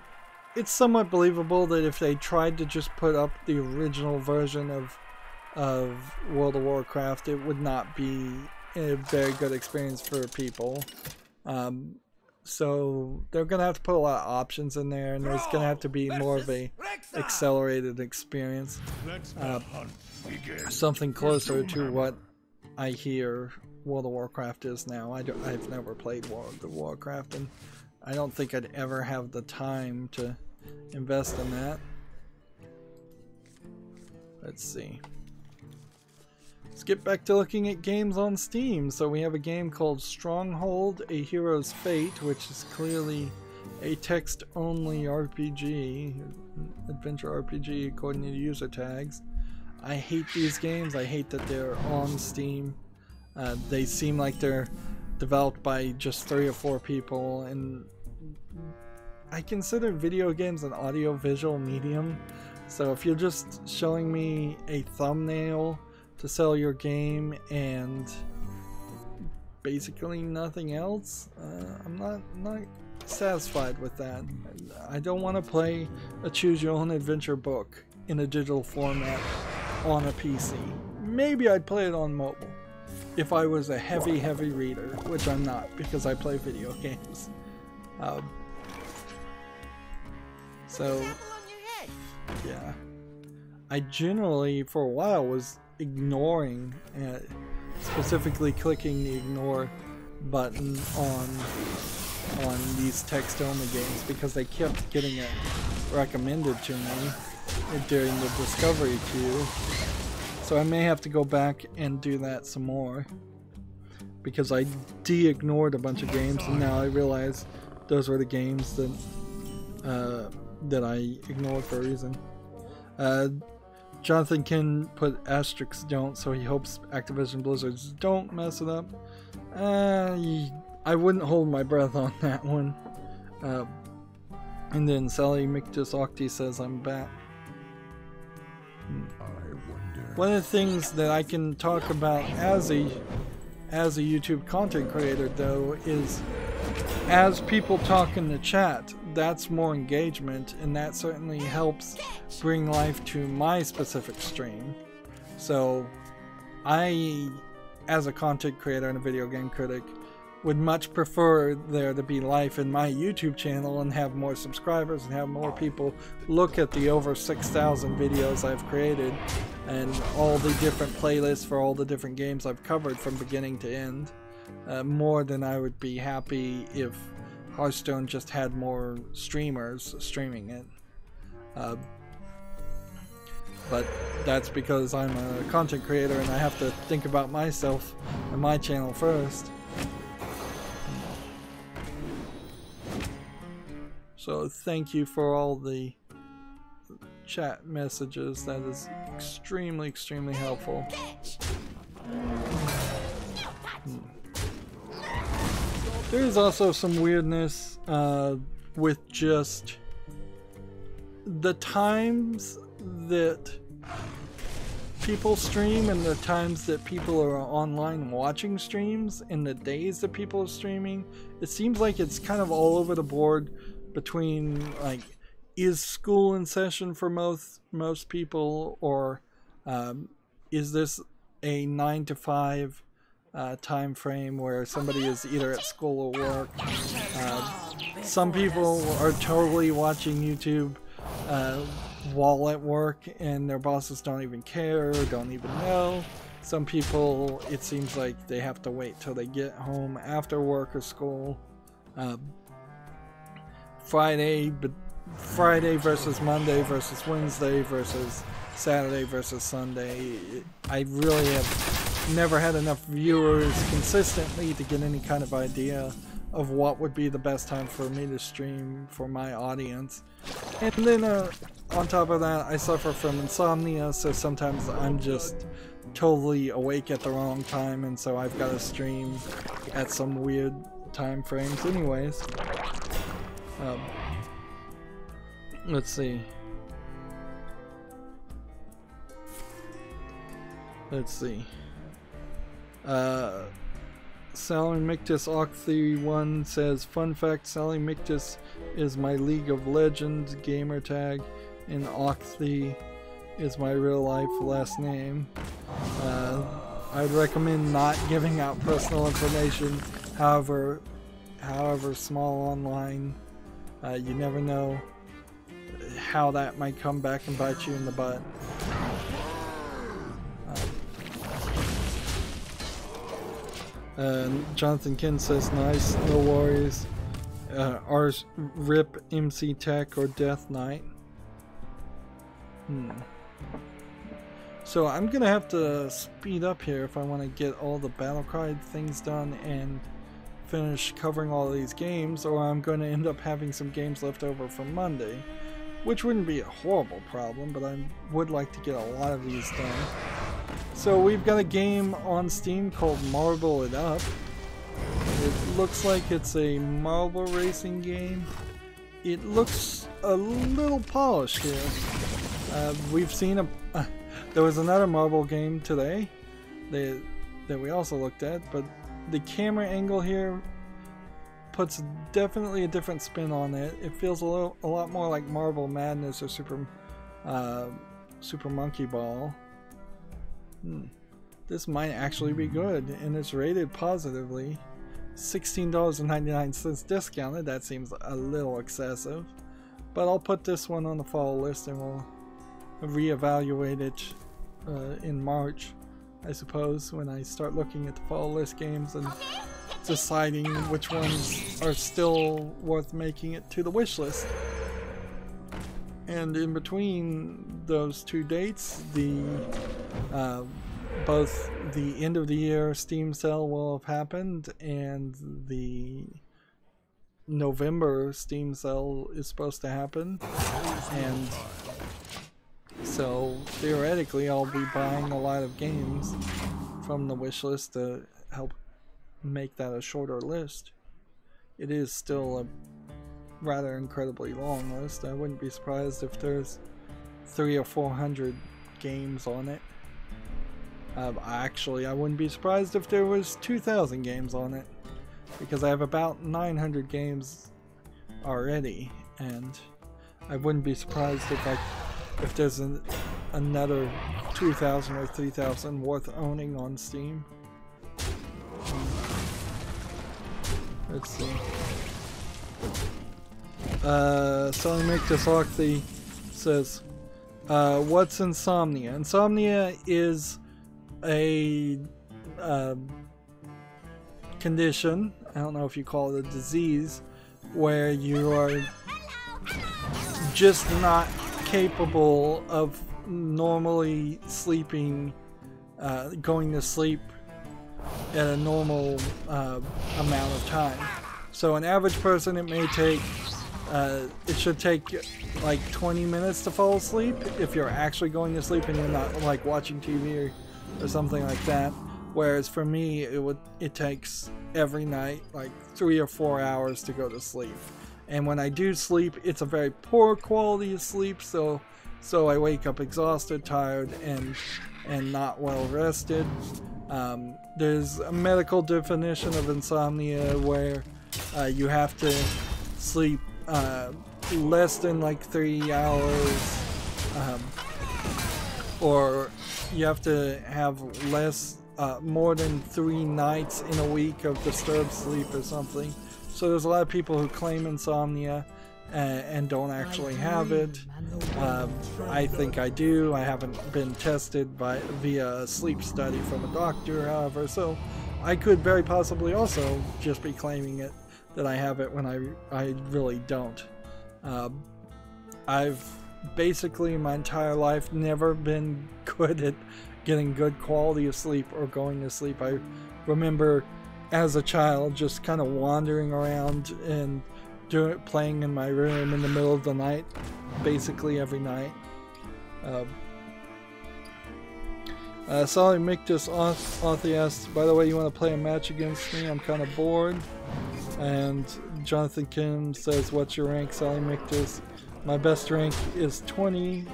it's somewhat believable that if they tried to just put up the original version of World of Warcraft, it would not be a very good experience for people. So they're gonna have to put a lot of options in there, and there's gonna have to be more of a accelerated experience. Something closer to what I hear World of Warcraft is now. I've never played World of Warcraft, and I don't think I'd ever have the time to invest in that. Let's see. Let's get back to looking at games on Steam. So we have a game called Stronghold: A Hero's Fate, which is clearly a text-only RPG, adventure RPG according to user tags. I hate these games. I hate that they're on Steam. They seem like they're developed by just 3 or 4 people, and I consider video games an audio-visual medium, So if you're just showing me a thumbnail to sell your game and basically nothing else, I'm not satisfied with that. I don't want to play a choose your own adventure book in a digital format on a PC. Maybe I'd play it on mobile if I was a heavy reader, which I'm not because I play video games. So yeah, I generally for a while was ignoring, specifically clicking the ignore button on these text-only games because they kept getting it recommended to me during the discovery queue. So I may have to go back and do that some more because I de-ignored a bunch of games and now I realize those were the games that I ignored for a reason. Jonathan Kin put asterisks don't, so he hopes Activision Blizzards don't mess it up. I wouldn't hold my breath on that one. And then Sally Mictus Octi says I'm back. One of the things that I can talk about as a YouTube content creator though is as people talk in the chat, that's more engagement and that certainly helps bring life to my specific stream. So I, as a content creator and a video game critic, would much prefer there to be life in my YouTube channel and have more subscribers and have more people look at the over 6,000 videos I've created and all the different playlists for all the different games I've covered from beginning to end, more than I would be happy if Hearthstone just had more streamers streaming it. But that's because I'm a content creator and I have to think about myself and my channel first. So thank you for all the chat messages. That is extremely helpful. There is also some weirdness with just the times that people stream and the times that people are online watching streams and the days that people are streaming. It seems like it's kind of all over the board between, like, is school in session for most people, or is this a 9 to 5 time frame where somebody is either at school or work. Some people are totally watching YouTube while at work and their bosses don't even care or don't even know. Some people, it seems like they have to wait till they get home after work or school. Friday versus Monday versus Wednesday versus Saturday versus Sunday. I really have never had enough viewers consistently to get any kind of idea of what would be the best time for me to stream for my audience. And then on top of that, I suffer from insomnia, so sometimes I'm just totally awake at the wrong time, and so I've got to stream at some weird time frames anyways. Let's see. Sally Mictus Oct31 says, fun fact, Sally Mictus is my League of Legends gamer tag, and Octi is my real life last name. I'd recommend not giving out personal information, however small online. You never know how that might come back and bite you in the butt. Jonathan Kin says, nice, no worries. Ours RIP MC Tech or Death Knight. So I'm gonna have to speed up here if I want to get all the battle cry things done and finish covering all of these games, or I'm going to end up having some games left over from Monday, which wouldn't be a horrible problem, but I would like to get a lot of these done. So we've got a game on Steam called Marble It Up. It looks like it's a marble racing game. It looks a little polished here. We've seen there was another Marvel game today that we also looked at, but the camera angle here puts definitely a different spin on it. It feels a lot more like Marvel Madness or Super Monkey Ball. This might actually be good, and it's rated positively. $16.99 discounted. That seems a little excessive, but I'll put this one on the fall list and we'll reevaluate it in March, I suppose, when I start looking at the fall list games and deciding which ones are still worth making it to the wish list. And in between those two dates, both the end of the year Steam sale will have happened and the November Steam sale is supposed to happen, and so theoretically I'll be buying a lot of games from the wish list to help make that a shorter list. It is still a rather incredibly long list. I wouldn't be surprised if there's 300 or 400 games on it. Actually, I wouldn't be surprised if there was 2,000 games on it, because I have about 900 games already, and I wouldn't be surprised if there's another 2,000 or 3,000 worth owning on Steam. Let's see. Selling Make This Octhy says, what's insomnia? Insomnia is a condition, I don't know if you call it a disease, where you are just not capable of normally sleeping, going to sleep at a normal amount of time. So an average person, it may take, it should take like 20 minutes to fall asleep if you're actually going to sleep and you're not like watching TV or something like that. Whereas for me, it takes every night like 3 or 4 hours to go to sleep. And when I do sleep, it's a very poor quality of sleep, so I wake up exhausted, tired, and not well rested. There's a medical definition of insomnia where you have to sleep less than like 3 hours, or you have to have more than 3 nights in a week of disturbed sleep or something. So there's a lot of people who claim insomnia and don't actually have it. I think I do. I haven't been tested via a sleep study from a doctor, however, so I could very possibly also just be claiming it, that I have it when I really don't. I've basically my entire life never been good at getting good quality of sleep or going to sleep. I remember as a child just kind of wandering around and playing in my room in the middle of the night, basically every night. Sally Mictus Authy asks, by the way, you want to play a match against me? I'm kind of bored. And Jonathan Kim says, what's your rank, Sally Mictus? My best rank is 20.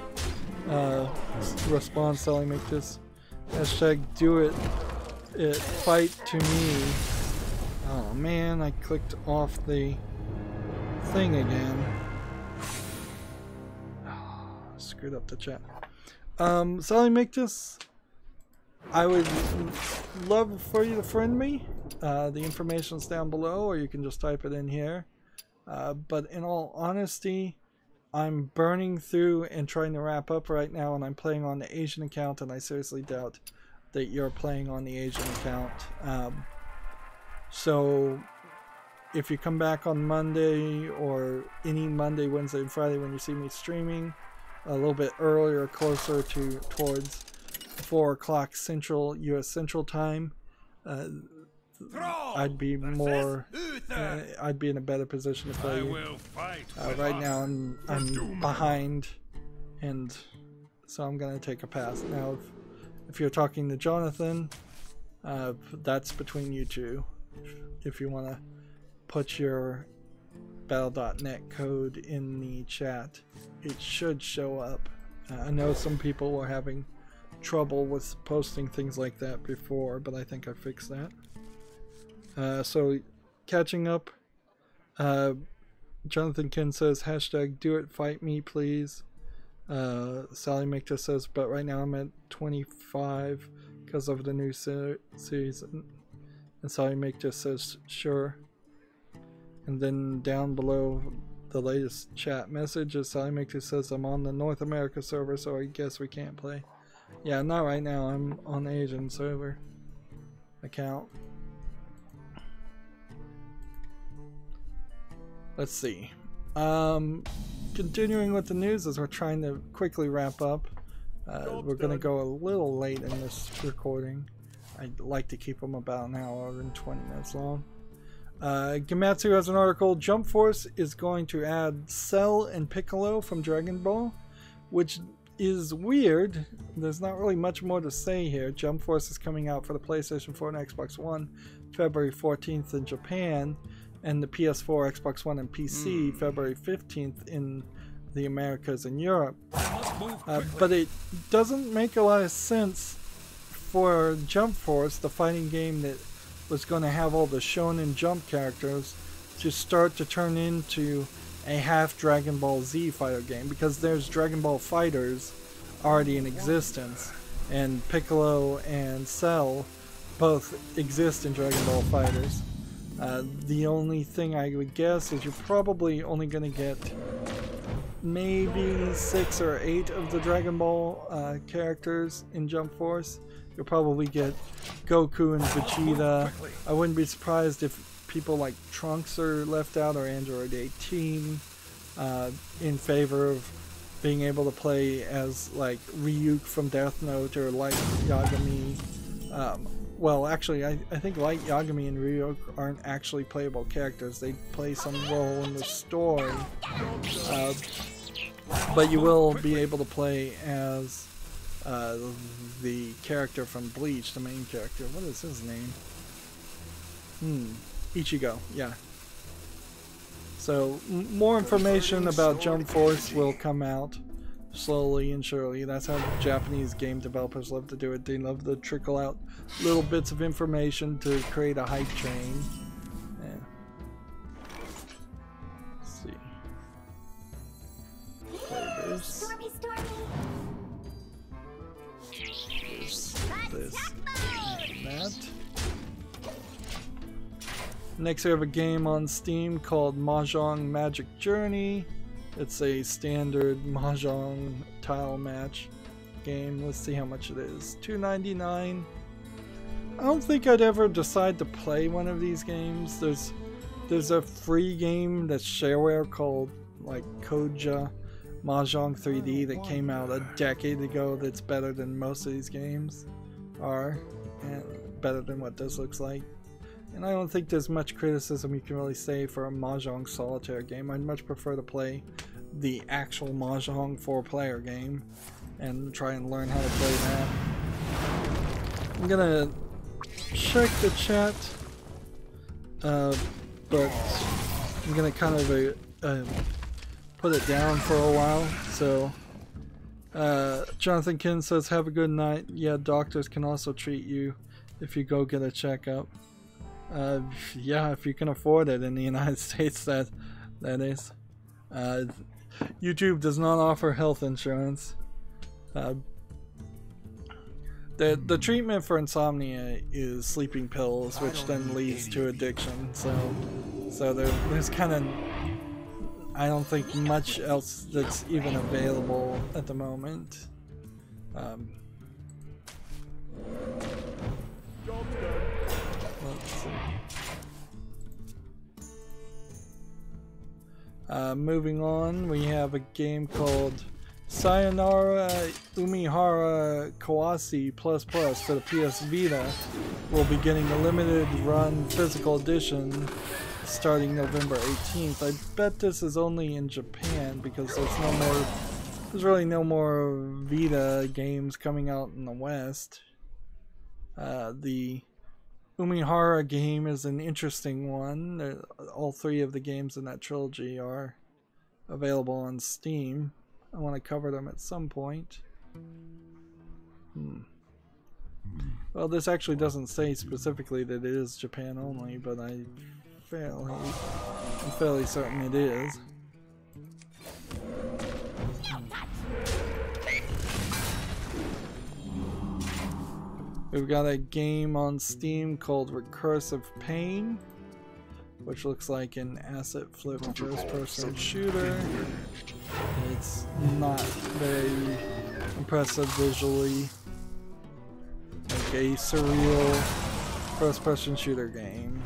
Response, Sally Mictus. Hashtag do it fight to me. Oh man, I clicked off the thing again. Oh, screwed up the chat. Sally Mictus, I would love for you to friend me. The information's down below, or you can just type it in here. But in all honesty, I'm burning through and trying to wrap up right now, and I'm playing on the Asian account, and I seriously doubt that you're playing on the Asian account. So if you come back on Monday, or any Monday, Wednesday, and Friday when you see me streaming, a little bit earlier, closer towards 4 o'clock Central, U.S. Central Time, I'd be more. I'd be in a better position to play you. Right now, I'm behind, and so I'm gonna take a pass. Now, if you're talking to Jonathan, that's between you two. If you want to put your Battle.net code in the chat, it should show up I know some people were having trouble with posting things like that before, but I think I fixed that. So catching up, Jonathan Ken says hashtag do it fight me please. Sally Mikta says but right now I'm at 25 because of the new season, and Sally Mikta says sure. And then down below the latest chat message is Sally Mikta says I'm on the North America server, so I guess we can't play. Yeah, not right now. I'm on the Asian server account. Let's see. Continuing with the news as we're trying to quickly wrap up. We're going to go a little late in this recording. I'd like to keep them about an hour and 20 minutes long. Gematsu has an article. Jump Force is going to add Cell and Piccolo from Dragon Ball, which is weird. There's not really much more to say here. Jump Force is coming out for the PlayStation 4 and Xbox One February 14th in Japan, and the PS4, Xbox One, and PC February 15th in the Americas and Europe. But it doesn't make a lot of sense for Jump Force, the fighting game that was going to have all the Shonen Jump characters, to start to turn into a half Dragon Ball Z fighter game, because there's Dragon Ball Fighters already in existence, and Piccolo and Cell both exist in Dragon Ball Fighters. The only thing I would guess is you're probably only going to get maybe 6 or 8 of the Dragon Ball characters in Jump Force. You'll probably get Goku and Vegeta. I wouldn't be surprised if people like Trunks are left out, or Android 18, in favor of being able to play as like Ryuk from Death Note or Light Yagami. Well, actually, I think Light Yagami and Ryuk aren't actually playable characters. They play some role in the story. But you will be able to play as the character from Bleach, the main character. What is his name? Ichigo, yeah. So, more information about Jump Force will come out slowly and surely. That's how Japanese game developers love to do it. They love to trickle out little bits of information to create a hype train. Yeah. Let's see. Play this. This, and that. Next we have a game on Steam called Mahjong Magic Journey. It's a standard Mahjong tile match game. Let's see how much it is. $2.99. I don't think I'd ever decide to play one of these games. There's a free game that's shareware called like Koja Mahjong 3D that came out a decade ago that's better than most of these games are, and better than what this looks like. And I don't think there's much criticism you can really say for a Mahjong solitaire game. I'd much prefer to play the actual Mahjong 4-player game and try and learn how to play that. I'm gonna check the chat, but I'm gonna kind of put it down for a while. So Jonathan Kin says have a good night. Yeah, doctors can also treat you if you go get a checkup. Yeah, if you can afford it in the United States, that is. YouTube does not offer health insurance. The treatment for insomnia is sleeping pills, which then leads to addiction. So there's kind of, I don't think, much else that's even available at the moment. Let's see. Moving on, we have a game called Sayonara Umihara Kawase Plus Plus for the PS Vita. We'll be getting a limited run physical edition starting November 18th. I bet this is only in Japan because there's really no more Vita games coming out in the West. The Umihara game is an interesting one. All 3 of the games in that trilogy are available on Steam. I want to cover them at some point. Well, this actually doesn't say specifically that it is Japan only, but I'm fairly certain it is. We've got a game on Steam called Recursive Pain, which looks like an asset flip first-person shooter. It's not very impressive visually. Like a surreal first-person shooter game.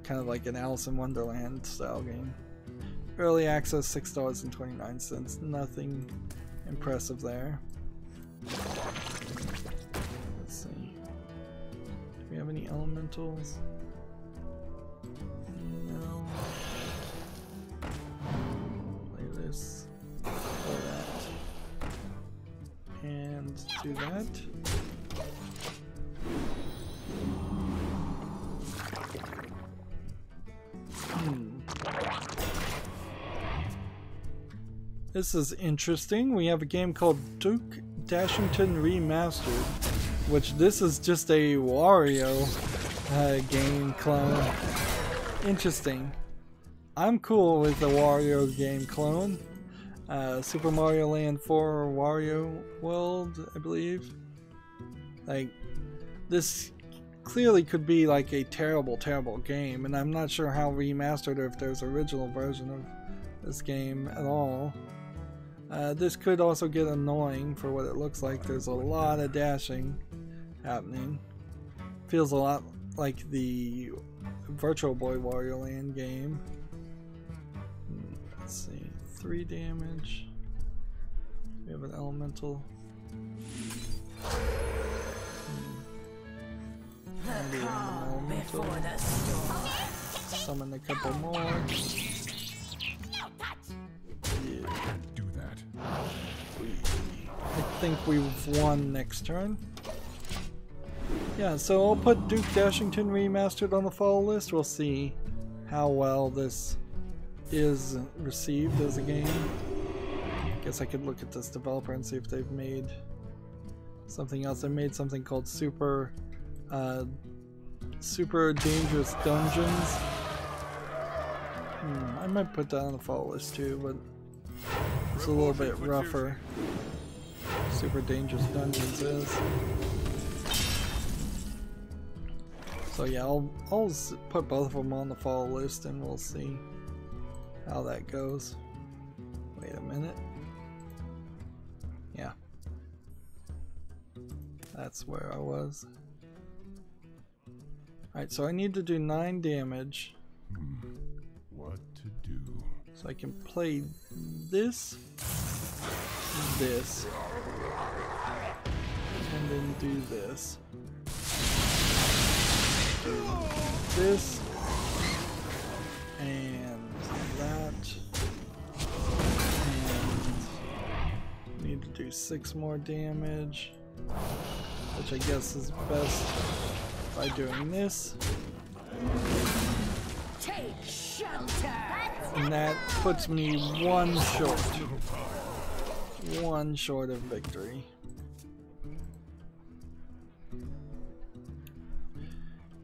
Kind of like an Alice in Wonderland style game. Early access, $6.29. Nothing impressive there. Let's see. Do we have any elementals? No. Play this. Play that. And do that. This is interesting. We have a game called Duke Dashington Remastered, which this is just a Wario game clone. Interesting. I'm cool with the Wario game clone. Super Mario Land 4 Wario World, I believe. Like, this clearly could be like a terrible, terrible game, and I'm not sure how remastered or if there's an original version of this game at all. This could also get annoying for what it looks like. There's a lot of dashing happening. Feels a lot like the Virtual Boy Wario Land game. Let's see. 3 damage. We have an elemental. The calm before the storm. Summon a couple more. Yeah. Do that. I think we've won next turn. Yeah, so I'll put Duke Dashington Remastered on the follow list. We'll see how well this is received as a game. Guess I could look at this developer and see if they've made something else. They made something called Super Dangerous Dungeons. I might put that on the follow list too, but it's a little bit rougher. Super Dangerous Dungeons is. So yeah, I'll put both of them on the follow list and we'll see how that goes. Wait a minute. Yeah. That's where I was. Alright, so I need to do 9 damage. What to do? So I can play this, this, and then do this. Do this, and that, and need to do 6 more damage, which I guess is best by doing this. Take shelter. And that puts me one short of victory.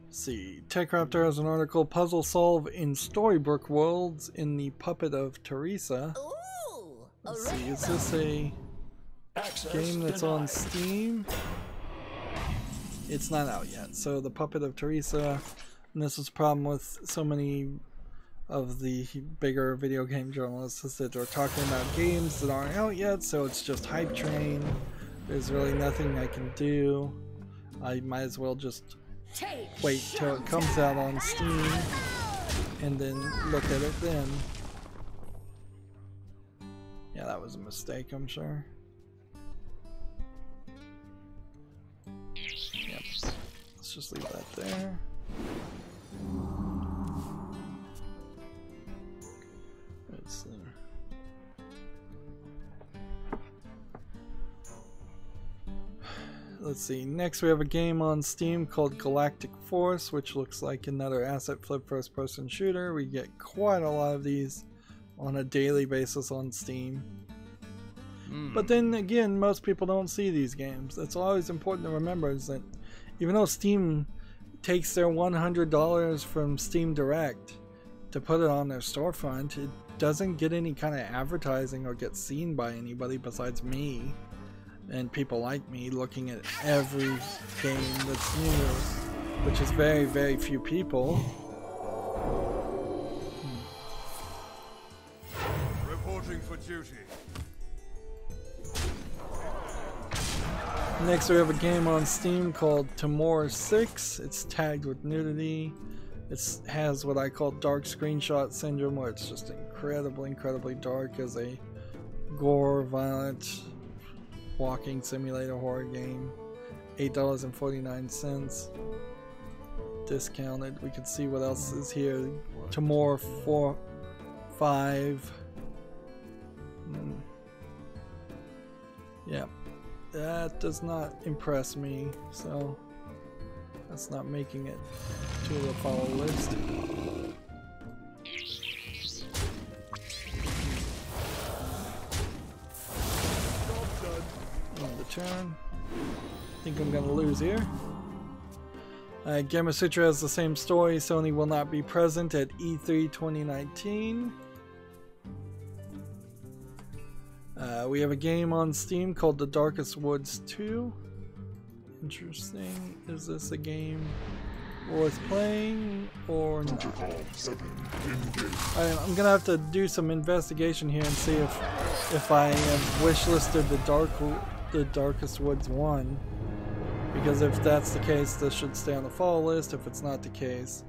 Let's see, TechRaptor has an article, Puzzle Solve in Storybook Worlds in the Puppet of Teresa. Ooh, Let's see, is this a game that's on Steam? It's not out yet. So the Puppet of Teresa, and this is a problem with so many of the bigger video game journalists, is that they're talking about games that aren't out yet, so it's just hype train. There's really nothing I can do. I might as well just wait till it comes out on Steam and then look at it then. Yeah, that was a mistake, I'm sure. Yep. Let's just leave that there. Let's see. Let's see. Next we have a game on Steam called Galactic Force, which looks like another asset flip first-person shooter. We get quite a lot of these on a daily basis on Steam. But then again, most people don't see these games. It's always important to remember is that even though Steam takes their $100 from Steam Direct to put it on their storefront, it doesn't get any kind of advertising or get seen by anybody besides me and people like me looking at every game that's new, which is very, very few people. Reporting for duty. Next we have a game on Steam called Timor 6. It's tagged with nudity. It has what I call dark screenshot syndrome, where it's just incredibly dark as a gore, violent, walking simulator horror game. $8.49. Discounted. We can see what else is here. Timor 5. Yeah. That does not impress me, so that's not making it to the follow list. On the turn. I think I'm gonna lose here. Gamma Sutra has the same story. Sony will not be present at E3 2019. We have a game on Steam called The Darkest Woods 2. Interesting. Is this a game worth playing or not? I'm gonna have to do some investigation here and see if I have wishlisted the Darkest Woods 1. Because if that's the case, this should stay on the follow list. If it's not the case,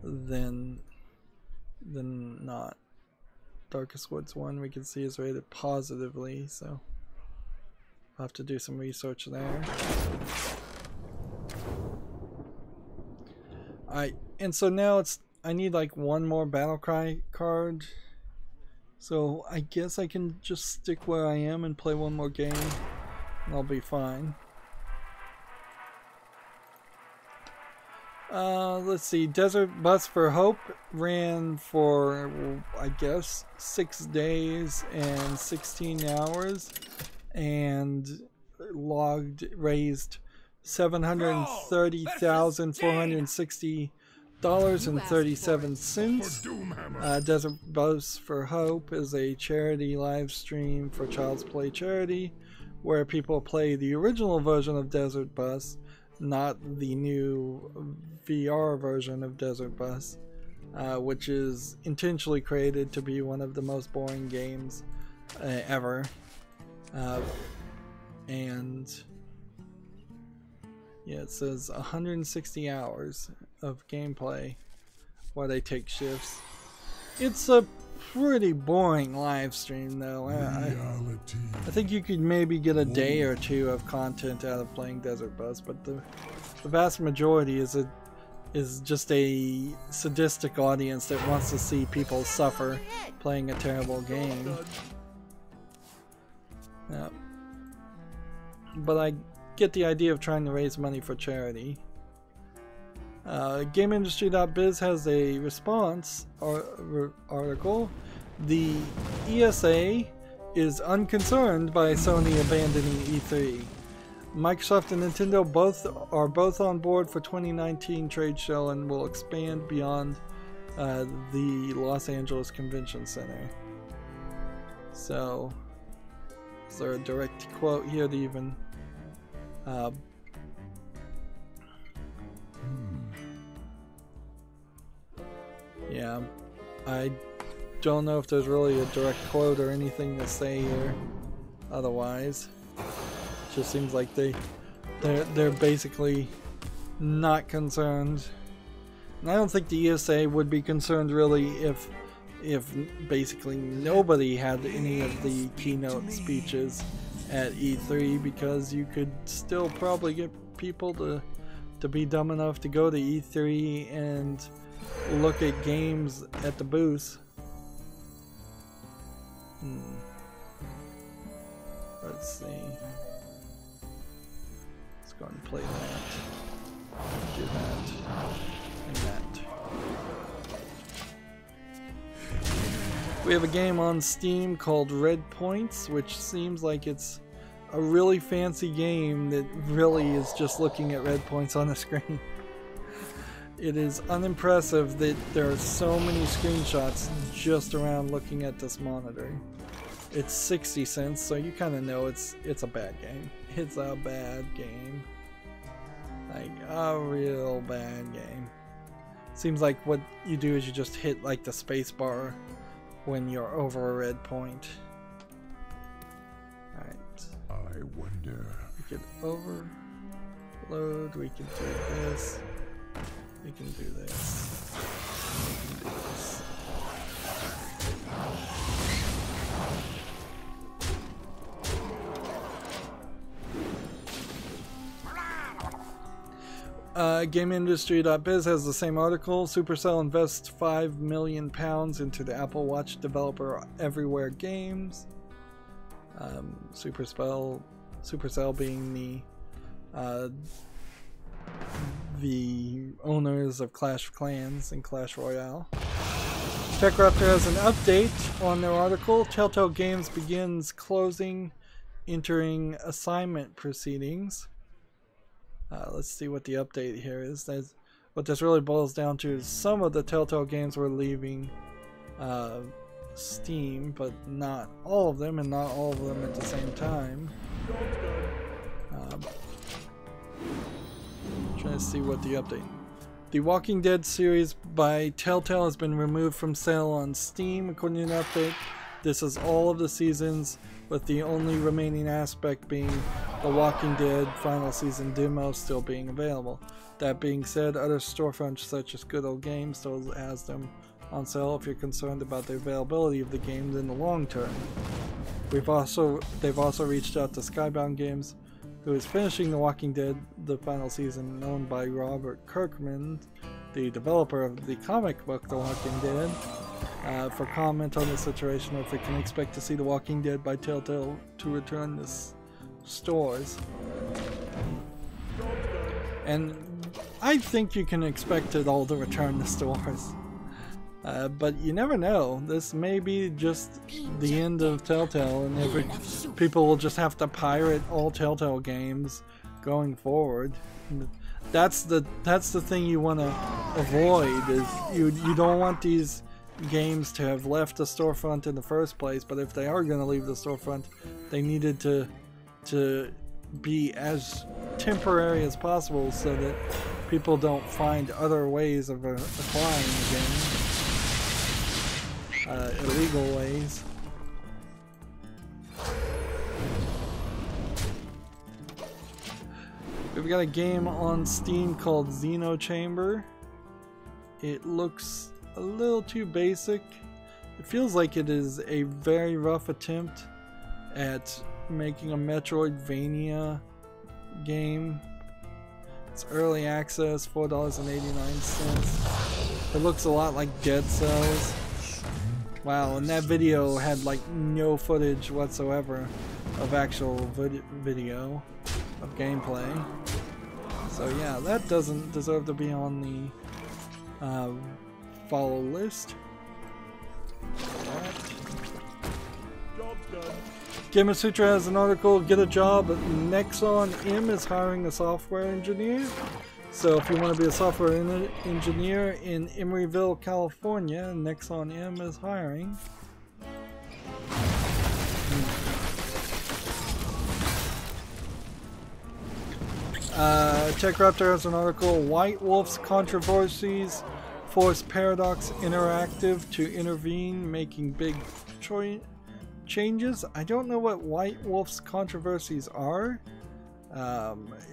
then not. Darkest Woods 1 we can see is rated positively, so I'll have to do some research there. And so now I need like one more Battlecry card, so I guess I can just stick where I am and play one more game and I'll be fine. Let's see, Desert Bus for Hope ran for, I guess, 6 days and 16 hours and raised $730,460.37. Desert Bus for Hope is a charity live stream for Child's Play charity where people play the original version of Desert Bus, not the new VR version of Desert Bus, which is intentionally created to be one of the most boring games ever. And yeah, it says 160 hours of gameplay while they take shifts. It's a pretty boring live stream though. I think you could maybe get a day or two of content out of playing Desert Bus, but the vast majority is just a sadistic audience that wants to see people suffer playing a terrible game. Yeah. But I get the idea of trying to raise money for charity. GameIndustry.biz has a response article. The ESA is unconcerned by Sony abandoning E3. Microsoft and Nintendo are both on board for 2019 trade show and will expand beyond the Los Angeles Convention Center. So, is there a direct quote here to even yeah, I don't know if there's really a direct quote or anything to say here otherwise. It just seems like they're basically not concerned. And I don't think the ESA would be concerned really if basically nobody had any of the keynote speeches at E3, because you could still probably get people to be dumb enough to go to E3 and look at games at the booth. Let's see. Let's go and play that. Do that. And that. We have a game on Steam called Red Points, which seems like it's a really fancy game that really is just looking at red points on a screen. It is unimpressive that there are so many screenshots just around looking at this monitor. It's 60 cents, so you kind of know it's a bad game. It's a bad game. Like a real bad game. Seems like what you do is you just hit like the space bar when you're over a red point. Alright. I wonder. We could overload, we can do this. We can do this. We can do this. GameIndustry.biz has the same article. Supercell invests £5 million into the Apple Watch developer Everywhere Games. Supercell being the owners of Clash of Clans and Clash Royale. TechRaptor has an update on their article. Telltale Games begins closing, entering assignment proceedings. Let's see what the update here is. What this really boils down to is some of the Telltale games were leaving Steam, but not all of them, and not all of them at the same time. Trying to see what the update. The Walking Dead series by Telltale has been removed from sale on Steam, according to an update. This is all of the seasons, with the only remaining aspect being the Walking Dead final season demo still being available. That being said, other storefronts such as Good Old Games still has them on sale if you're concerned about the availability of the games in the long term. They've also reached out to Skybound Games, who is finishing The Walking Dead, the final season, owned by Robert Kirkman, the developer of the comic book The Walking Dead, for comment on the situation, or if we can expect to see The Walking Dead by Telltale to return to stores. And I think you can expect it all to return to stores. But you never know. This may be just the end of Telltale, and people will just have to pirate all Telltale games going forward. That's the thing you want to avoid. Is you don't want these games to have left the storefront in the first place. But if they are going to leave the storefront, they needed to be as temporary as possible, so that people don't find other ways of acquiring the game. Illegal ways. We've got a game on Steam called Xeno Chamber. It looks a little too basic. It feels like it is a very rough attempt at making a Metroidvania game. It's early access, $4.89. It looks a lot like Dead Cells. Wow, and that video had like no footage whatsoever of actual video of gameplay. So yeah, that doesn't deserve to be on the follow list. Gamasutra has an article, get a job. Nexon M is hiring a software engineer. So if you want to be a software engineer in Emeryville, California, Nexon M is hiring. TechRaptor has an article, White Wolf's controversies force Paradox Interactive to intervene, making big changes. I don't know what White Wolf's controversies are.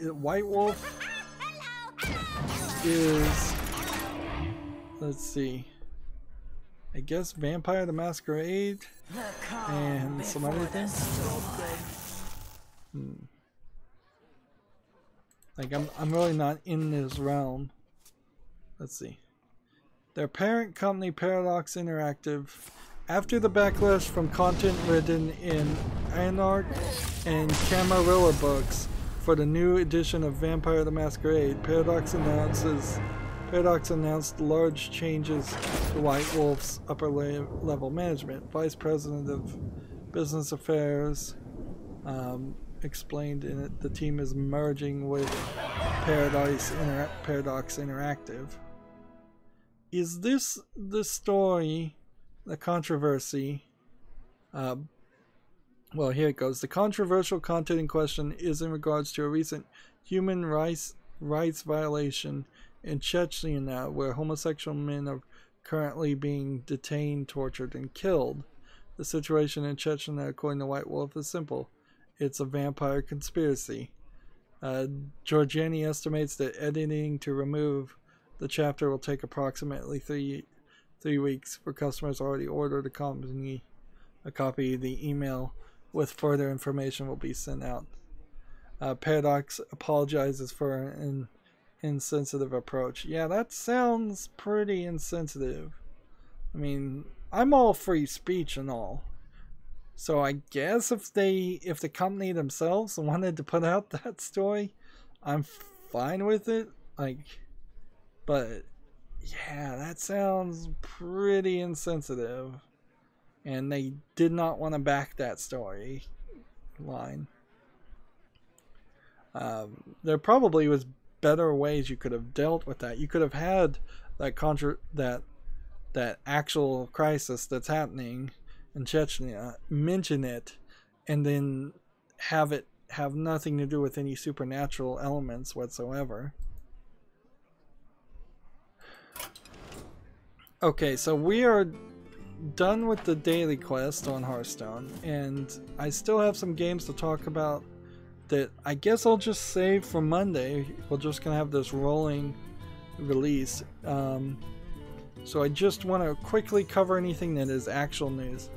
White Wolf is, let's see, I guess Vampire the Masquerade and some other things. Like I'm really not in this realm. Let's see. Their parent company Paradox Interactive, after the backlash from content written in Anarch and Camarilla books for the new edition of Vampire the Masquerade, Paradox Paradox announced large changes to White Wolf's upper level management. Vice President of Business Affairs explained in it the team is merging with Paradox Interactive. Is this the story, the controversy? Well, here it goes. The controversial content in question is in regards to a recent human rights violation in Chechnya, where homosexual men are currently being detained, tortured, and killed. The situation in Chechnya, according to White Wolf, is simple. It's a vampire conspiracy. Georgiani estimates that editing to remove the chapter will take approximately three weeks. For customers already ordered a copy of the email with further information will be sent out. Paradox apologizes for an insensitive approach. Yeah, that sounds pretty insensitive. I mean, I'm all free speech and all. So I guess if the company themselves wanted to put out that story, I'm fine with it. But yeah, that sounds pretty insensitive. And they did not want to back that story line. There probably was better ways you could have dealt with that. You could have had that actual crisis that's happening in Chechnya, mention it, and then have nothing to do with any supernatural elements whatsoever. Okay, so we are done with the daily quest on Hearthstone, and I still have some games to talk about that I guess I'll just save for Monday. We're just gonna have this rolling release. So I just want to quickly cover anything that is actual news.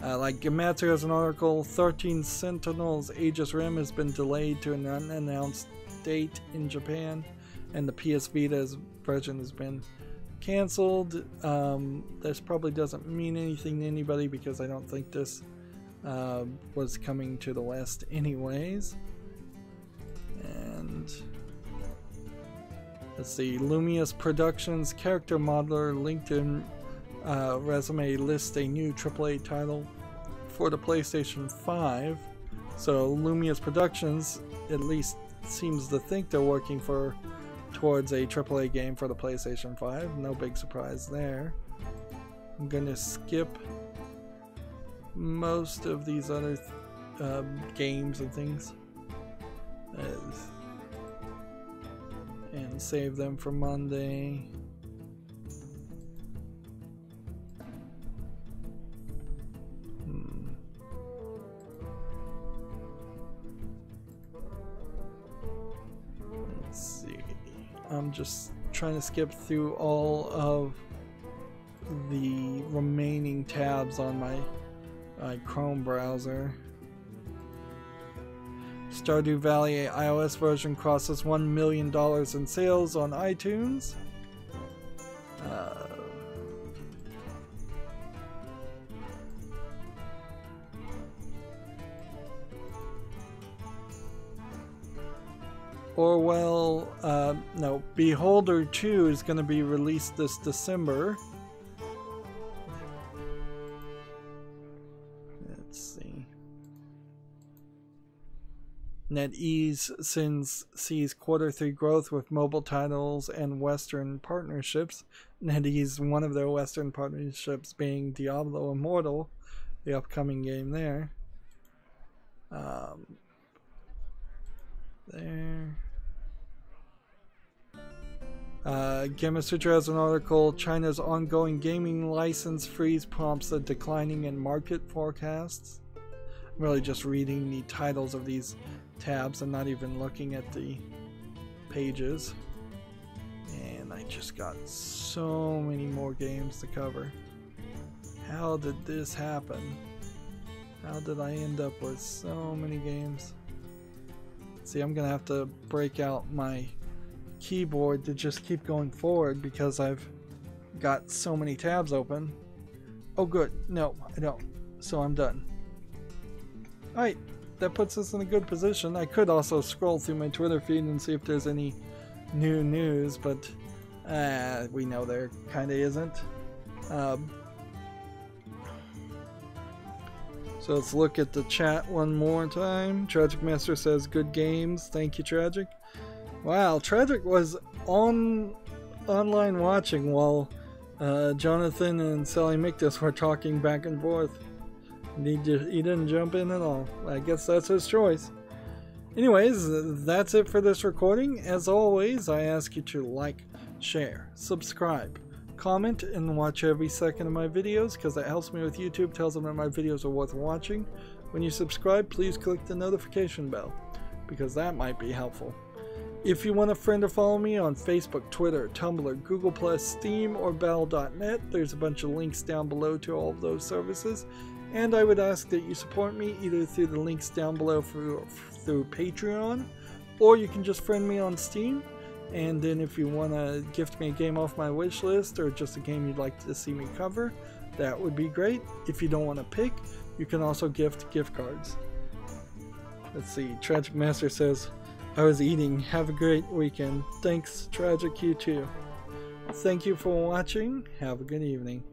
Like Gematsu has an article, 13 Sentinels Aegis Rim has been delayed to an unannounced date in Japan, and the PS Vita's version has been cancelled. This probably doesn't mean anything to anybody because I don't think this was coming to the West anyways. And let's see, Lumious Productions character modeler LinkedIn resume lists a new AAA title for the PlayStation 5. So Lumious Productions at least seems to think they're working towards a AAA game for the PlayStation 5. No big surprise there. I'm gonna skip most of these other games and things and save them for Monday. Let's see. I'm just trying to skip through all of the remaining tabs on my Chrome browser. Stardew Valley iOS version crosses $1 million in sales on iTunes. Beholder 2 is going to be released this December. Let's see. NetEase sees Q3 growth with mobile titles and Western partnerships. NetEase, one of their Western partnerships being Diablo Immortal, the upcoming game there. Gamasutra has an article, China's ongoing gaming license freeze prompts a declining in market forecasts. I'm really just reading the titles of these tabs and not even looking at the pages. And I just got so many more games to cover. How did this happen? How did I end up with so many games? See, I'm gonna have to break out my keyboard to just keep going forward because I've got so many tabs open. Oh good, no, I don't. So I'm done. Alright, that puts us in a good position. I could also scroll through my Twitter feed and see if there's any new news, but We know there kind of isn't. So let's look at the chat one more time. Tragic Master says, good games. Thank you, Tragic. Wow, Tragic was online watching while Jonathan and Sally Mictus were talking back and forth. He didn't jump in at all. I guess that's his choice. Anyways, that's it for this recording. As always, I ask you to like, share, subscribe, comment, and watch every second of my videos because that helps me with YouTube, tells them that my videos are worth watching. When you subscribe, please click the notification bell because that might be helpful. If you want a friend or follow me on Facebook, Twitter, Tumblr, Google+, Steam, or Battle.net, there's a bunch of links down below to all of those services. And I would ask that you support me either through the links down below through Patreon, or you can just friend me on Steam. And then if you want to gift me a game off my wish list or just a game you'd like to see me cover, that would be great. If you don't want to pick, you can also gift gift cards. Let's see, Tragic Master says, I was eating. Have a great weekend. Thanks, Tragic, you too. Thank you for watching. Have a good evening.